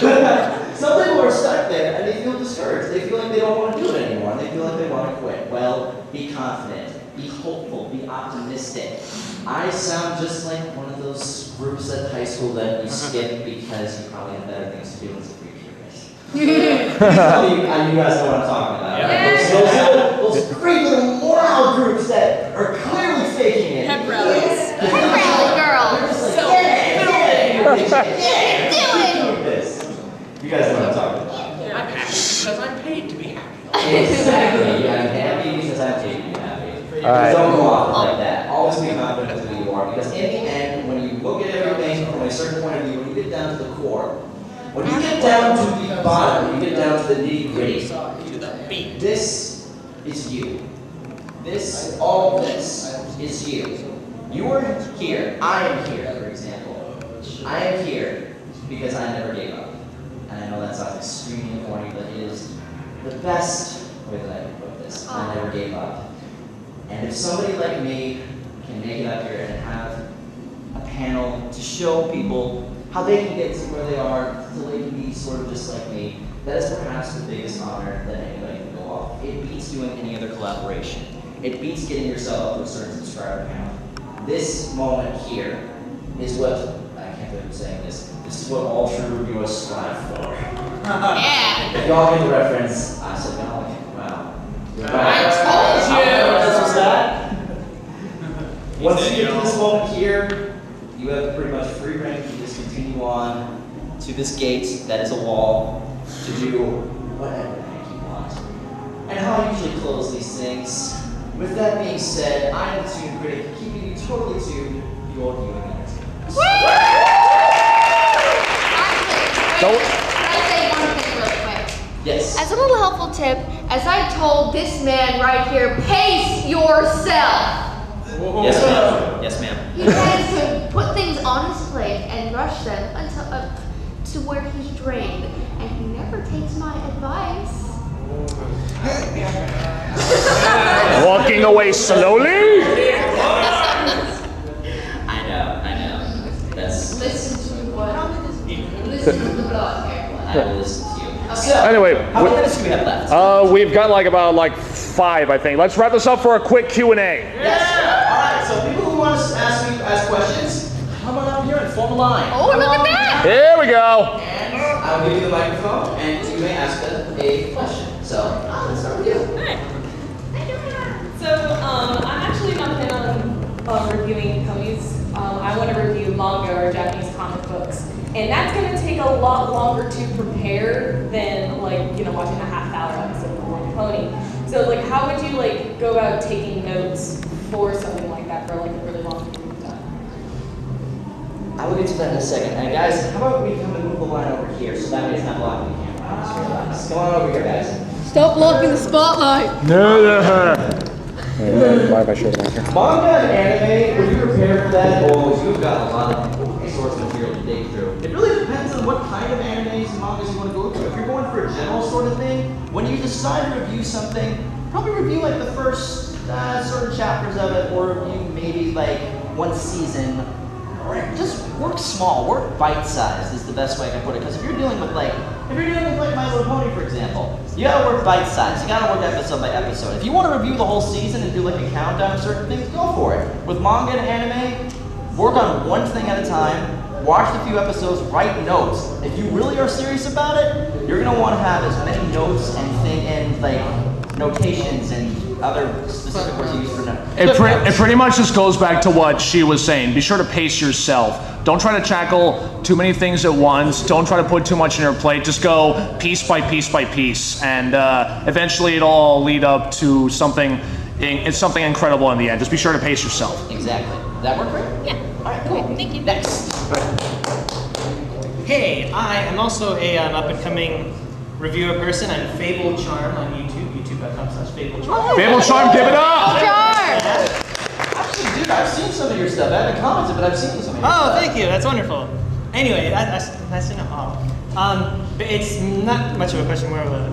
but some people are stuck there and they feel discouraged. They feel like they don't want to do it anymore and they feel like they want to quit. Well, be confident, be hopeful, be optimistic. I sound just like one of those groups at high school that you skip because you probably have better things to do as a free curious. You guys know what I'm talking about. Yeah. Those great little morale groups that are clearly faking it. Pep rallies. Pep rally girls. They're just like, yeah, do this. You guys know what I'm talking about. I'm happy because I'm paid to be happy. Exactly. Yeah, I'm happy because I'm paid to be happy. All right. Don't go off like that. Always be confident in who you are. Because in the end, when you look at everything from a certain point of view, when you get down to the core, when you get down to the bottom, when you get down to the nitty-gritty, this is you. All this is you. You are here. I am here, for example. I am here because I never gave up. And I know that sounds extremely corny, but it is the best way that I can put this. I never gave up. And if somebody like me can make it up here and have a panel to show people how they can get to where they are, so they can be sort of just like me, that is perhaps the biggest honor that anybody can go off. It beats doing any other collaboration. It beats getting yourself up to a certain subscriber count. This moment here is what, I can't believe I'm saying this, this is what all true reviewers strive for. Yeah. Y'all get the reference. I said God. Wow. I told you. This was that. Once you get to this moment here, you have pretty much free reign to just continue on to this gate that is a wall to do whatever the heck you want. And how I usually close these things. With that being said, I am the Toon Critic, keeping you totally tuned to your viewing entertainment. Can I say one thing really quick? Yes. As a little helpful tip, as I told this man right here, pace yourself. Yes, ma'am. Yes, ma'am. He tends to put things on his plate and rush them until to where he's drained, and he never takes my advice. Walking away slowly? I know. That's. Listen to the blog here. I will listen to you. So, Anyway, how many minutes do we have left? we've got about 5, I think. Let's wrap this up for a quick Q&A. Yes. All right. So people who want to ask questions, come on up here and form a line. Oh, look at that! Here we go. And I'll give you the microphone, and you may ask a question. So let's start with you. So, I'm actually not planning on reviewing comics. I want to review manga or Japanese comic books. And that's going to take a lot longer to prepare than, watching a half-hour episode of One Pony. So, how would you, go about taking notes for something like that for, a really long period of time? I will get to that in a second. And guys, how about we come and move the line over here so that way it's not blocking the camera. Just relax. Come on over here, guys. Stop blocking the spotlight. Manga Manga and anime, were you prepared for that? Oh, you've got a lot of source material to dig through. It really depends on what kind of animes and mangas you want to go through. If you're going for a general sort of thing, when you decide to review something, probably review the first certain chapters of it, or review maybe one season. Or just work small, work bite-sized is the best way I can put it. Because if you're dealing with My Little Pony, for example, you gotta work bite-sized. You gotta work episode by episode. If you want to review the whole season and do a countdown of certain things, go for it. With manga and anime, work on one thing at a time. Watch a few episodes, write notes. If you really are serious about it, you're gonna want to have as many notes and notations and other specific words you use for notes. It pretty much just goes back to what she was saying. Be sure to pace yourself. Don't try to tackle too many things at once. Don't try to put too much on your plate. Just go piece by piece by piece, and eventually it'll all lead up to something incredible in the end. Just be sure to pace yourself. Exactly. Does that work for you? Yeah. All right, cool. Thank you. Next. Hey, I am also a up-and-coming reviewer person. I'm Fable Charm on YouTube, youtube.com/FableCharm. Fable Charm, give it up! Actually, dude, I've seen some of your stuff. I haven't commented, but I've seen some of your stuff. Oh, thank you. That's wonderful. Anyway, that's nice to know. But it's not much of a question, more of a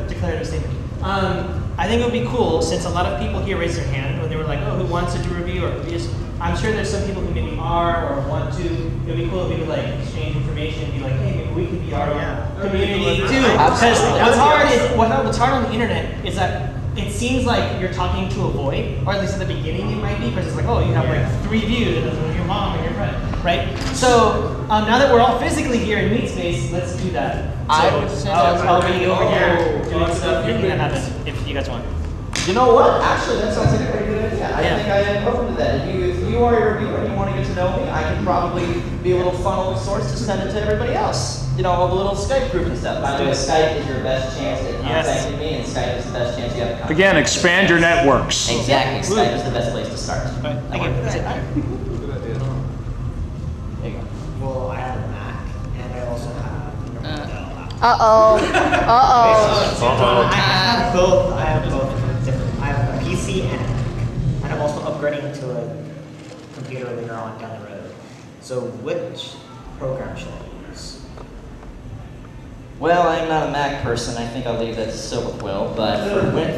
declarative statement. I think it would be cool, since a lot of people here raised their hand when they were like, oh, who wants to do a review or reviews? I'm sure there's some people who maybe are or want to. It would be cool if we could exchange information and be like, hey, maybe we could be our community too. Because what's hard on the internet is that it seems like you're talking to a void, or at least at the beginning it might be, because it's like, oh, you have 3 views, and it's your mom and your friend, right? So now that we're all physically here in Meat Space, let's do that. I would say I'll be over here doing stuff, making that happen, if you guys want. You know what? Actually, that sounds like a pretty good idea. I think I am open to that. If you are a reviewer and you want to get to know me, I can probably be a little funnel of sorts to send it to everybody else. A little Skype group and stuff. By the way, Skype is your best chance at contacting me, and Skype is the best chance you have to contact me. Again, expand your networks. Exactly. Skype is the best place to start. Thank you. There you go. Well, I have a Mac, and I also have a Dell laptop. I have both. I have a PC and a Mac, and I'm also upgrading to a computer later on down the road. So, which program should I use? Well, I'm not a Mac person. I think I'll leave that still with Will. But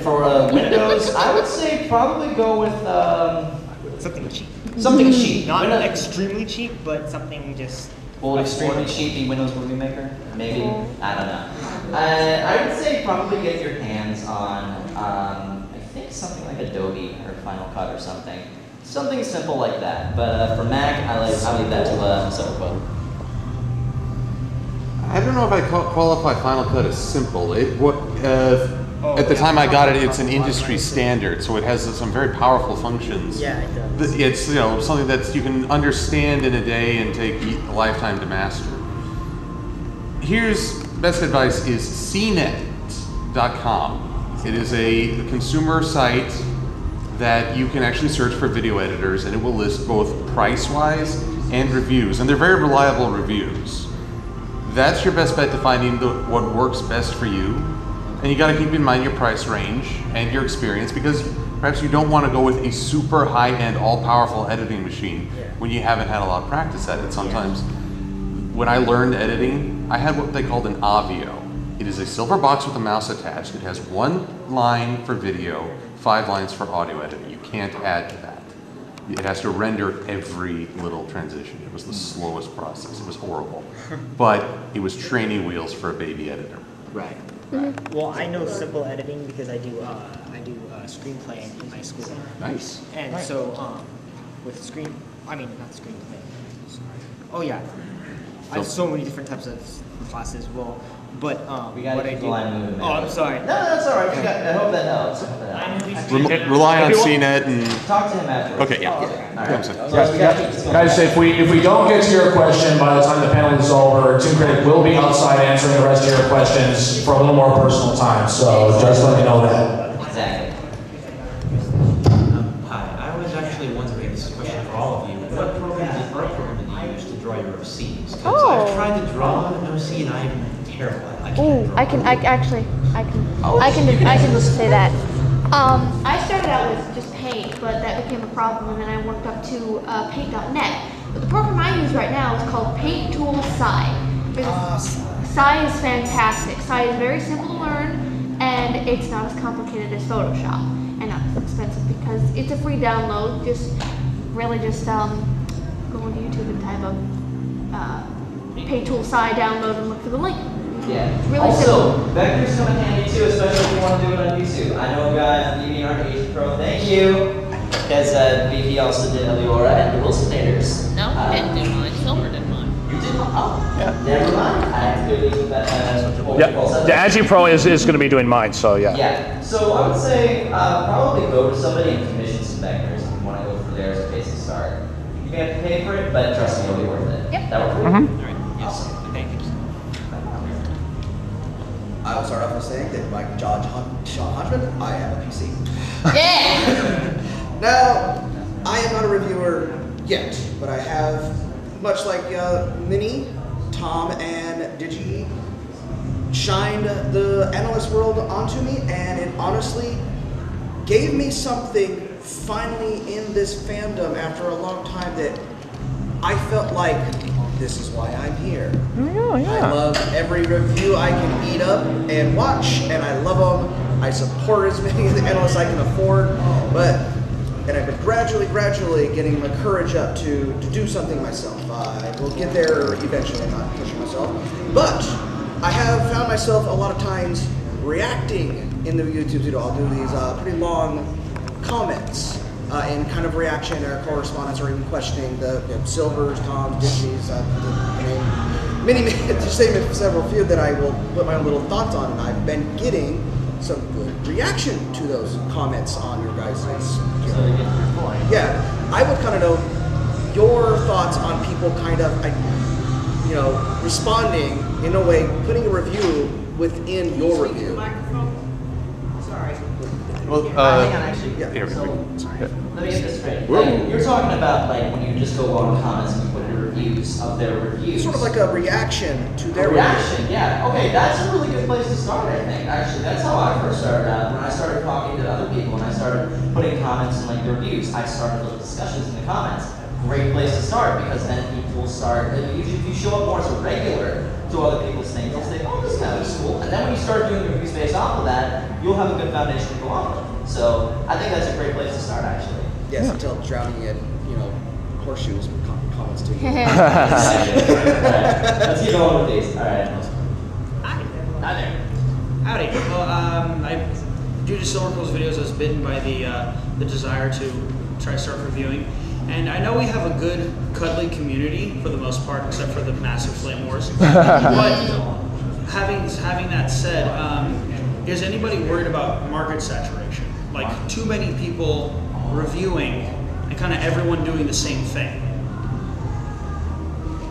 for Windows, I would say probably go with Something cheap. something cheap. Not extremely cheap, but something just. Will extremely cheap be Windows Movie Maker? Maybe. I don't know. I would say probably get your hands on I think something like Adobe or Final Cut or something. Something simple like that. But for Mac, I'll leave that to Silverquote. I don't know if I qualify Final Cut as simple. At the time I got it, it's an industry standard, so it has some very powerful functions. Yeah, it does. It's something that you can understand in a day and take a lifetime to master. Here's best advice is cnet.com. It is a consumer site that you can actually search for video editors, and it will list both price-wise and reviews, and they're very reliable reviews. That's your best bet to finding what works best for you, and you got to keep in mind your price range and your experience, because perhaps you don't want to go with a super high-end, all-powerful editing machine when you haven't had a lot of practice at it. Sometimes, when I learned editing, I had what they called an Avio. It is a silver box with a mouse attached. It has 1 line for video, 5 lines for audio editing. You can't add to that. It has to render every little transition. It was the slowest process. It was horrible. But it was training wheels for a baby editor. Right. Right. Well, I know simple editing because I do screenplay in my school. Nice. And so with not screenplay. Sorry. Oh yeah. I have so many different types of classes. Well, but we got to keep the line moving. Oh, I'm sorry. No, that's all right. I hope that helps. Rely on CNET and talk to him after. Okay, yeah. Guys, if we don't get to your question by the time the panel is over, ToonKritic will be outside answering the rest of your questions for a little more personal time. So just let me know that. Exactly. Hi, I was actually wondering, this is a question for all of you, what program did you use to draw your OCs? Because I've tried to draw an OC and I'm terrible. I can just say that. I started out with just Paint, but that became a problem, and then I worked up to Paint.net. But the program I use right now is called Paint Tool Sci. Sci is fantastic. Sci is very simple to learn, and it's not as complicated as Photoshop, and not as expensive because it's a free download. Just go on YouTube and type up Paint Tool Sci, download, and look for the link. Yeah. Really also, vectors come in handy too, especially if you want to do it on YouTube. I know a guy on DeviantArt Pro. Thank you. Because VP also did Eliora and DaWillstanator's. No, I didn't do mine. Silver did mine. You did mine? Oh, yeah. Never mind. I have to leave that. The AgiPro is going to be doing mine, so yeah. Yeah. So I would say probably go to somebody and commission some vectors if you want to go for there as a place to start. You may have to pay for it, but trust me, it'll be worth it. Yep. That works for you? All right. Yes. Thank you. I will start off by saying that like Sean Hodgman, I am a PC. Yeah! Now, I am not a reviewer yet, but I have, much like Minnie, Tom, and Digi, shined the analyst world onto me, and it honestly gave me something finally in this fandom after a long time that I felt like this is why I'm here. Oh, yeah. I love every review I can eat up and watch, and I love them. I support as many analysts I can afford, and I've been gradually getting my courage up to do something myself. I will get there eventually, I'm not pushing myself. But I have found myself a lot of times reacting in the YouTube video. I'll do these pretty long comments in kind of reaction or correspondence or even questioning the Silvers, Toms, Disneys, many, just name several few that I will put my own little thoughts on, and I've been getting some good reaction to those comments on your guys' Yeah, I would kind of know your thoughts on people kind of, responding in a way, putting a review within your review. Well, hang on, actually. yeah. Let me get this straight. Like, you're talking about like when you just go on comments and you put your reviews of their reviews. Sort of like a reaction to their reaction. review. Yeah. Okay, that's a really good place to start. I think actually that's how I first started out. When I started talking to other people and I started putting comments in like their reviews, I started those discussions in the comments. Great place to start because then people will start. Usually, if you show up more as a regular to other people's things, they'll say, "Oh, this guy was cool." And then when you start doing reviews based off of that, you'll have a good foundation to go on with. So I think that's a great place to start, actually. Yes, until drowning in, horseshoes with comments too. Alright, let's keep going with these. All right. Hi there. Howdy. Well, due to Silver Cool's videos, I was bitten by the desire to try to start reviewing. And I know we have a good, cuddly community for the most part, except for the massive flame wars. But having that said, is anybody worried about market saturation? Like too many people reviewing and kind of everyone doing the same thing?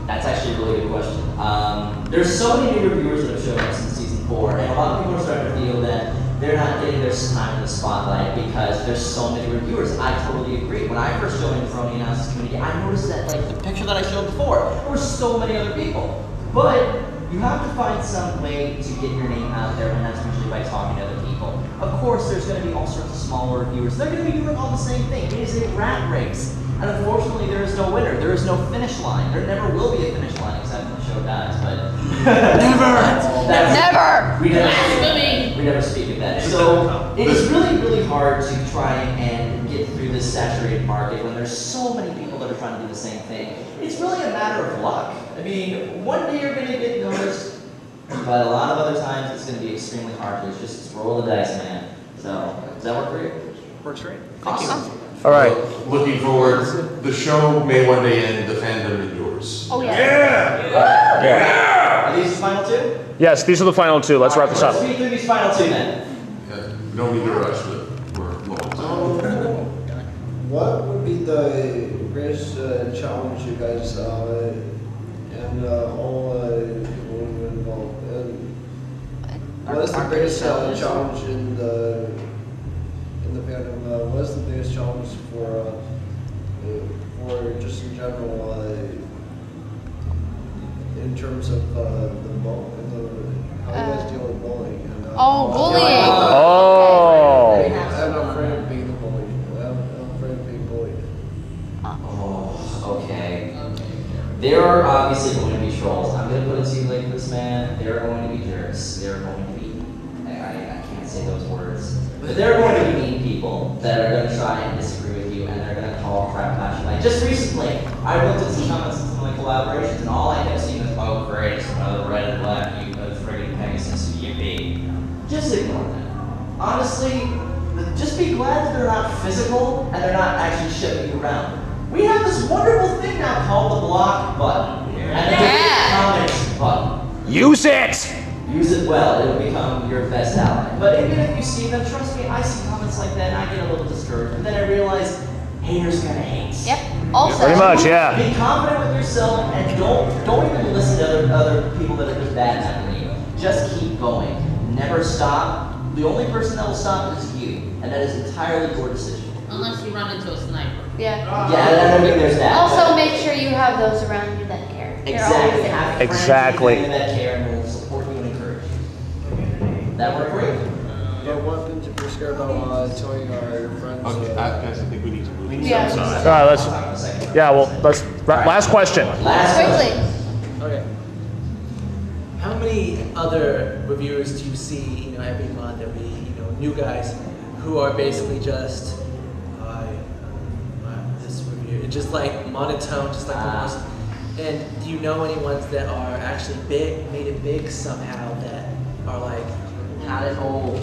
That's actually a really good question. There's so many new reviewers that have shown up since season 4, and a lot of people are starting to feel that they're not getting their time in the spotlight because there's so many reviewers. I totally agree. When I first joined the Brony analysis community, I noticed that like the picture that I showed before, there were so many other people. But you have to find some way to get your name out there, and that's usually by talking to other people. Of course, there's going to be all sorts of smaller reviewers. They're going to be doing all the same thing. It is a rat race. And unfortunately, there is no winner. There is no finish line. There never will be a finish line, except when the show dies. But Never! We never speak of that. So it is really, really hard to try and get through this saturated market when there's so many people that are trying to do the same thing. It's really a matter of luck. I mean, one day you're going to get noticed, but a lot of other times it's going to be extremely hard to just roll the dice, man. So, does that work for you? Works great. Awesome. All right. Looking forward, the show may one day end, the fandom endures. Oh, yeah. Yeah! Are these the final two? Yes, these are the final two. Let's wrap this up. Let's speed through these final two then. We don't need to rush, but we're low on time. What would be the greatest challenge you guys and all people involved? What is the greatest challenge in the fandom? What is the biggest challenge for just in general in terms of how you guys deal with bullying? And, bullying. Oh. I'm afraid of being the bully. I'm afraid of being bullied. Oh, okay. There are obviously going to be trolls. I'm going to put it to you like this, man. There are going to be jerks. There are going to be, I can't say those words, but there are going to be mean people that are going to try and disagree with you, and they're going to call crap passion. Like just recently, I looked at some comments in some of my collaborations, and all I kept seeing was, oh great, it's another red and black, you friggin' Pegasus, yippee. Just ignore them. Honestly, just be glad that they're not physical, and they're not actually shoving you around. We have this wonderful thing now called the block button. And the comments button. Use it! Use it well, it'll become your best ally. But even if you see them, trust me, I see comments like that and I get a little discouraged. But then I realize haters gonna hate. Yep. Also. Pretty much, yeah. Be confident with yourself and don't even listen to other people that are just bad at you. Just keep going. Never stop. The only person that will stop is you. And that is entirely your decision. Unless you run into a sniper. Yeah. Yeah, I mean, there's that. Also, make sure you have those around you that care. Exactly. Have friends Exactly. that care and will support you and encourage you. That work for you? But what happens if you're scared about telling our friends? Okay, guys, I think we need to move. Yeah. All right, let's last question. Quickly. Okay. How many other reviewers do you see, every month, new guys who are basically just, this review, just like monotone, just like the most. And do you know any ones that are actually big, made it big somehow, that are like, Had it all.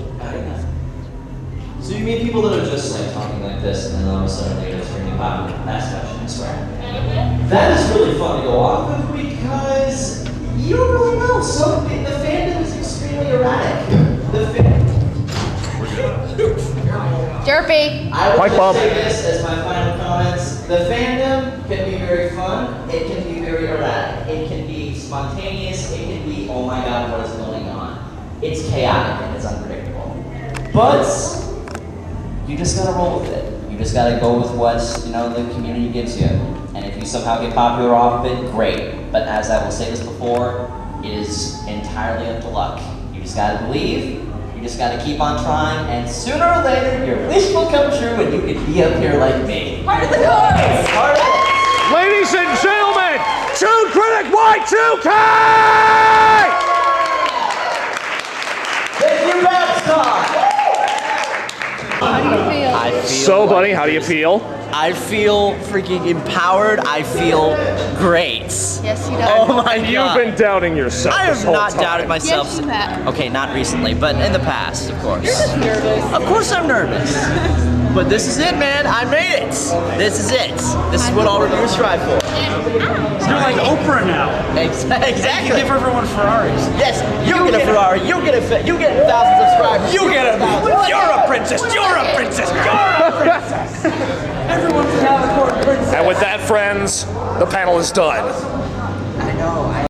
So you mean people that are just like talking like this, and then all of a sudden they're extremely popular? That's question, I swear. That is really fun to go off of because you don't really know. So the fandom is extremely erratic. Derpy. I would just say this as my final comments. The fandom can be very fun. It can be very erratic. It can be spontaneous. It can be, oh my god, what is going on? It's chaotic and it's unpredictable. But you just gotta roll with it. You just gotta go with what the community gives you. And if you somehow get popular off of it, great. But as I will say this before, it is entirely up to luck. You just gotta believe. You just gotta keep on trying, and sooner or later, your wish will come true, and you can be up here like me. Heart of the chorus! Heart of it! Ladies and gentlemen, ToonKriticY2K! Thank you, BABScon! How do you feel? So, buddy, how do you feel? I feel freaking empowered. I feel great. Yes, you do. Oh my god. You've been doubting yourself. I this have whole not time. doubted myself. Yes, you have. Okay, not recently, but in the past, of course. You're just nervous. Of course I'm nervous. But this is it, man. I made it. This is it. This is what all reviewers strive for. You're like Oprah now. Exactly. You give everyone Ferraris. Yes, you get a Ferrari. You get 1,000 subscribers. You get a. You're a princess. You're a princess. You're a princess. Everyone's now a princess. And with that, friends, the panel is done. I know.